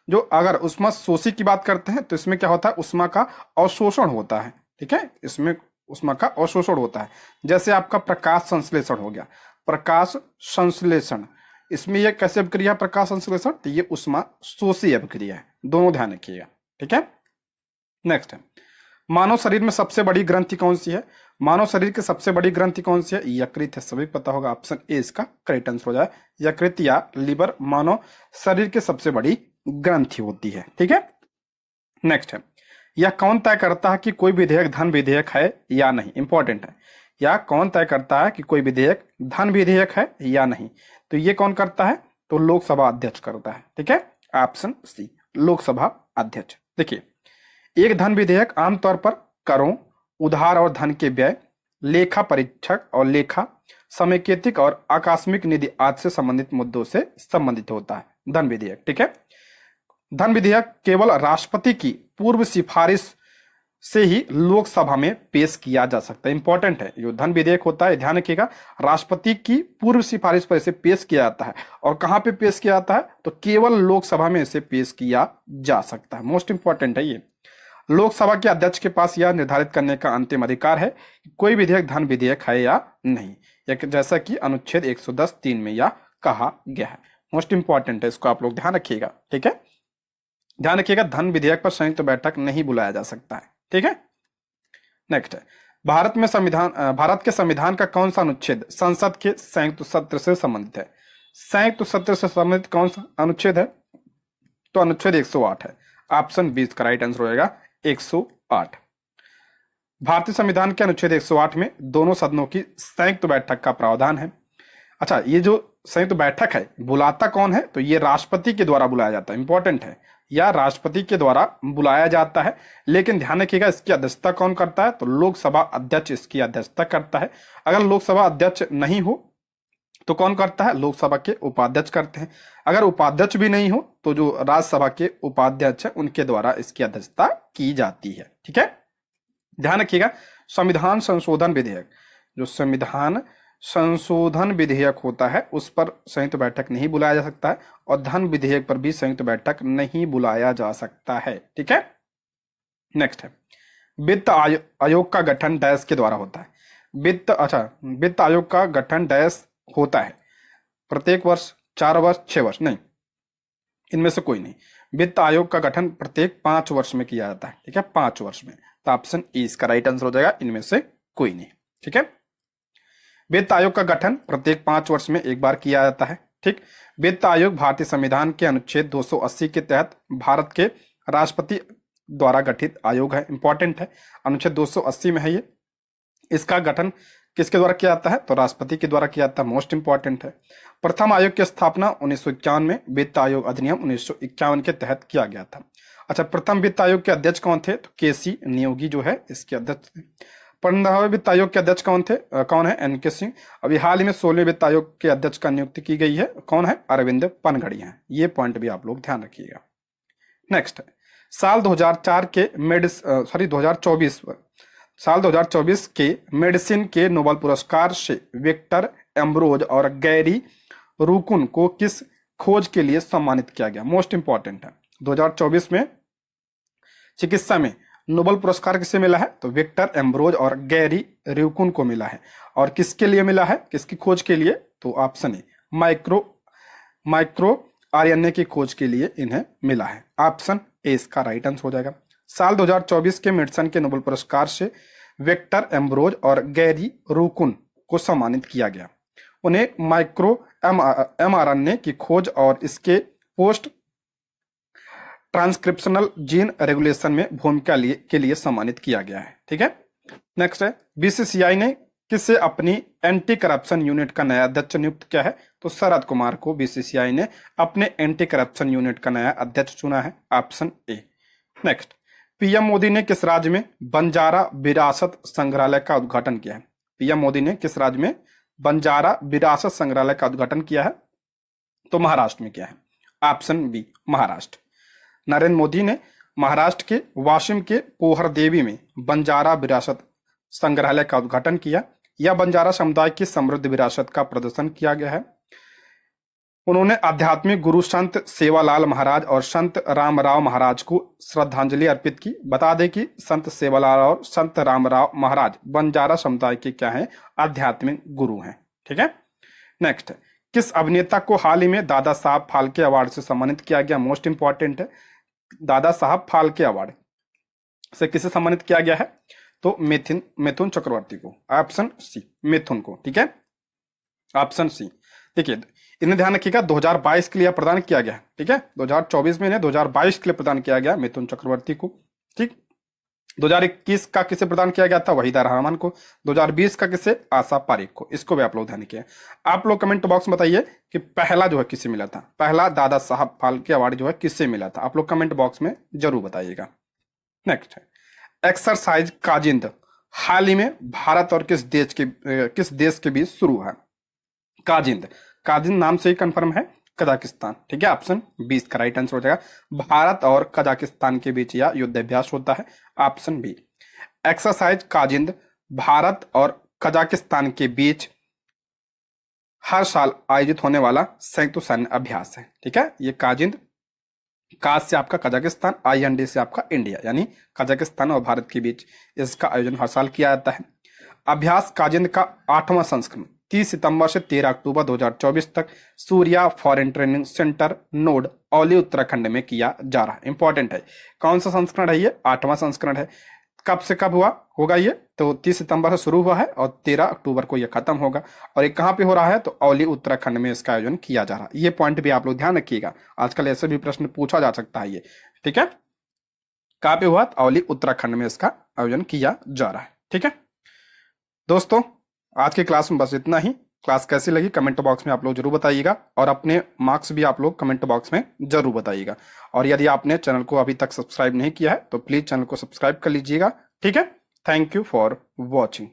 [SPEAKER 1] जो अगर ऊष्मा शोषी की बात करते हैं तो इसमें क्या होता है ऊष्मा का अवशोषण होता है। ठीक है, इसमें ऊष्मा का अवशोषण होता है, जैसे आपका प्रकाश संश्लेषण हो गया, प्रकाश संश्लेषण, इसमें यह कैसे अभिक्रिया है प्रकाश संश्लेषण, तो ये ऊष्मा शोषी अभिक्रिया है, दोनों ध्यान रखिएगा। ठीक है, नेक्स्ट है मानव शरीर में सबसे बड़ी ग्रंथि कौन सी है। मानव शरीर की सबसे बड़ी ग्रंथि कौन सी है, यकृत है, सभी पता होगा, ऑप्शन ए इसका करेक्ट आंसर हो जाए। यकृत या लिवर मानव शरीर की सबसे बड़ी ग्रंथि होती है। ठीक है, नेक्स्ट है यह कौन तय करता है कि कोई विधेयक धन विधेयक है या नहीं। इंपॉर्टेंट है, यह कौन तय करता है कि कोई विधेयक धन विधेयक है या नहीं, तो ये कौन करता है, तो लोकसभा अध्यक्ष करता है। ठीक है, ऑप्शन सी लोकसभा अध्यक्ष। देखिए एक धन विधेयक आमतौर पर करों, उधार और धन के व्यय, लेखा परीक्षक और लेखा समेकित और आकस्मिक निधि आदि से संबंधित मुद्दों से संबंधित होता है धन विधेयक। ठीक है, धन विधेयक केवल राष्ट्रपति की पूर्व सिफारिश से ही लोकसभा में पेश किया जा सकता है। इंपॉर्टेंट है, जो धन विधेयक होता है ध्यान रखिएगा, राष्ट्रपति की पूर्व सिफारिश पर इसे पेश किया जाता है, और कहां पे पेश किया जाता है, तो केवल लोकसभा में इसे पेश किया जा सकता है। मोस्ट इंपॉर्टेंट है ये। लोकसभा के अध्यक्ष के पास यह निर्धारित करने का अंतिम अधिकार है कि कोई विधेयक धन विधेयक है या नहीं, जैसा कि अनुच्छेद 110(3) में यह कहा गया है। मोस्ट इंपॉर्टेंट है, इसको आप लोग ध्यान रखिएगा। ठीक है, ध्यान रखिएगा धन विधेयक पर संयुक्त बैठक नहीं बुलाया जा सकता है। ठीक है, नेक्स्ट है भारत के संविधान का कौन सा अनुच्छेद संसद के संयुक्त सत्र से संबंधित है। संयुक्त सत्र से संबंधित कौन सा अनुच्छेद है, तो अनुच्छेद 108 है, ऑप्शन 20 का राइट आंसर हो जाएगा 108। भारतीय संविधान के अनुच्छेद 108 में दोनों सदनों की संयुक्त बैठक का प्रावधान है। अच्छा, ये जो संयुक्त बैठक है बुलाता कौन है, तो ये राष्ट्रपति के द्वारा बुलाया जाता है। इंपॉर्टेंट है, या राष्ट्रपति के द्वारा बुलाया जाता है, लेकिन ध्यान रखिएगा इसकी अध्यक्षता कौन करता है, तो लोकसभा अध्यक्ष इसकी अध्यक्षता करता है। अगर लोकसभा अध्यक्ष नहीं हो तो कौन करता है, लोकसभा के उपाध्यक्ष करते हैं। अगर उपाध्यक्ष भी नहीं हो तो जो राज्यसभा के उपाध्यक्ष है उनके द्वारा इसकी अध्यक्षता की जाती है। ठीक है, ध्यान रखिएगा संविधान संशोधन विधेयक, जो संविधान संशोधन विधेयक होता है उस पर संयुक्त बैठक नहीं बुलाया जा सकता है, और धन विधेयक पर भी संयुक्त बैठक नहीं बुलाया जा सकता है। ठीक है, नेक्स्ट है वित्त आयोग का गठन डैश के द्वारा होता है। वित्त आयोग का गठन डैश होता है, प्रत्येक वर्ष, 4 वर्ष, 6 वर्ष, नहीं, इनमें से कोई नहीं। वित्त आयोग का गठन प्रत्येक 5 वर्ष में किया जाता है। ठीक है, 5 वर्ष में, तो ऑप्शन ए इसका राइट आंसर हो जाएगा, इनमें से कोई नहीं। ठीक है, वित्त आयोग का गठन प्रत्येक 5 वर्ष में एक बार किया जाता है। ठीक, वित्त आयोग भारतीय संविधान के अनुच्छेद 280 के तहत भारत के राष्ट्रपति द्वारा गठित आयोग है। इंपॉर्टेंट है, अनुच्छेद 280 में है ये। इसका गठन किसके द्वारा किया जाता है? तो राष्ट्रपति के द्वारा किया जाता है, मोस्ट इंपॉर्टेंट है। प्रथम आयोग की स्थापना 1951 में वित्त आयोग अधिनियम 1951 के तहत किया गया था। अच्छा, प्रथम वित्त आयोग के अध्यक्ष कौन थे? तो केसी नियोगी जो है इसके अध्यक्ष थे। 15वें वित्त आयोग के अध्यक्ष कौन थे? कौन है? एनके सिंह। अभी हाल ही में 16वें वित्त आयोग के अध्यक्ष का नियुक्ति की गई है, कौन है? अरविंद पनगड़िया है। ये पॉइंट भी आप लोग ध्यान रखिएगा। नेक्स्ट, साल 2004 के 2024 के मेडिसिन के नोबेल पुरस्कार से विक्टर एम्ब्रोज और गैरी रूकुन को किस खोज के लिए सम्मानित किया गया? मोस्ट इंपॉर्टेंट है। 2024 में चिकित्सा में नोबेल पुरस्कार किसे मिला है? तो विक्टर एम्ब्रोज और गैरी रूकुन को मिला है। और किसके लिए मिला है? किसकी खोज के लिए? तो ऑप्शन ए, माइक्रो आरएनए की खोज के लिए इन्हें मिला है। ऑप्शन ए इसका राइट आंसर हो जाएगा। साल 2024 के मेडिसिन के नोबेल पुरस्कार से विक्टर एम्ब्रोज और गैरी रूकुन को सम्मानित किया गया। उन्हें माइक्रो एमआरएनए की खोज और इसके पोस्ट ट्रांसक्रिप्शनल जीन रेगुलेशन में भूमिका के लिए सम्मानित किया गया है। ठीक है। नेक्स्ट है, बीसीसीआई ने किसे अपनी एंटी करप्शन यूनिट का नया अध्यक्ष नियुक्त किया है? तो शरद कुमार को बीसीसीआई ने अपने एंटी करप्शन यूनिट का नया अध्यक्ष चुना है। Option A. Next, PM Modi ने किस राज्य में बंजारा विरासत संग्रहालय का उद्घाटन किया है? पीएम मोदी ने किस राज्य में बंजारा विरासत संग्रहालय का उद्घाटन किया है? तो महाराष्ट्र में किया है। Option B, Maharashtra. नरेंद्र मोदी ने महाराष्ट्र के वाशिम के पोहर देवी में बंजारा विरासत संग्रहालय का उद्घाटन किया। यह बंजारा समुदाय की समृद्ध विरासत का प्रदर्शन किया गया है। उन्होंने आध्यात्मिक गुरु संत सेवालाल महाराज और संत रामराव महाराज को श्रद्धांजलि अर्पित की। बता दें कि संत सेवालाल और संत रामराव महाराज बंजारा समुदाय के क्या हैं? आध्यात्मिक गुरु हैं। ठीक है। नेक्स्ट, किस अभिनेता को हाल ही में दादा साहब फाल्के अवार्ड से सम्मानित किया गया? मोस्ट इंपॉर्टेंट है। दादा साहब फाल्के अवार्ड से किसे सम्मानित किया गया है? तो मिथुन चक्रवर्ती को। ऑप्शन सी, मिथुन को। ठीक है, ऑप्शन सी। देखिए, इन्हें ध्यान रखिएगा, 2022 के लिए प्रदान किया गया। ठीक है, 2024 में इन्हें 2022 के लिए प्रदान किया गया मिथुन चक्रवर्ती को। ठीक, 2021 का किसे प्रदान किया गया था? वहीदा रहमान को। 2020 का किसे? आशा पारेख को। इसको भी आप लोग ध्यान रखिए। आप लोग कमेंट बॉक्स में बताइए कि पहला जो है किसे मिला था, पहला दादा साहब फाल्के अवार्ड जो है किससे मिला था? आप लोग कमेंट बॉक्स में जरूर बताइएगा। नेक्स्ट है, एक्सरसाइज काजिंद हाल ही में भारत और किस देश के बीच शुरू है? काजिंद नाम से ही कंफर्म है, कजाकिस्तान। ठीक है, ऑप्शन 20 का राइट आंसर हो जाएगा। भारत और कजाकिस्तान के बीच यह युद्धाभ्यास होता है। Option B. Exercise Kazind Bharat और कजाकिस्तान के बीच हर साल आयोजित होने वाला संयुक्त सैन्य अभ्यास है। ठीक है, ये काजिंद, काज से आपका कजाकिस्तान, IND से आपका इंडिया, यानी कजाकिस्तान और भारत के बीच इसका आयोजन हर साल किया जाता है। अभ्यास काजिंद का 8वां संस्करण 30 सितंबर से 13 अक्टूबर 2024 तक Surya foreign training centre node Auli Uttarakhand में किया जा रहा है। इंपॉर्टेंट है, कौन सा संस्करण है ये? 8वां संस्करण है। कब से कब होगा ये? तो 30 सितंबर से शुरू हुआ है और 13 अक्टूबर को यह खत्म होगा। और ये कहाँ पे हो रहा है? तो औली उत्तराखंड में इसका आयोजन किया जा रहा है। ये पॉइंट भी आप लोग ध्यान रखिएगा, आजकल ऐसे भी प्रश्न पूछा जा सकता है ये। ठीक है, कहाँ पे हुआ? औली उत्तराखंड में इसका आयोजन किया जा रहा है। ठीक है दोस्तों, आज की क्लास में बस इतना ही। क्लास कैसी लगी कमेंट बॉक्स में आप लोग जरूर बताइएगा, और अपने मार्क्स भी आप लोग कमेंट बॉक्स में जरूर बताइएगा। और यदि आपने चैनल को अभी तक सब्सक्राइब नहीं किया है तो प्लीज चैनल को सब्सक्राइब कर लीजिएगा। ठीक है, थैंक यू फॉर वॉचिंग।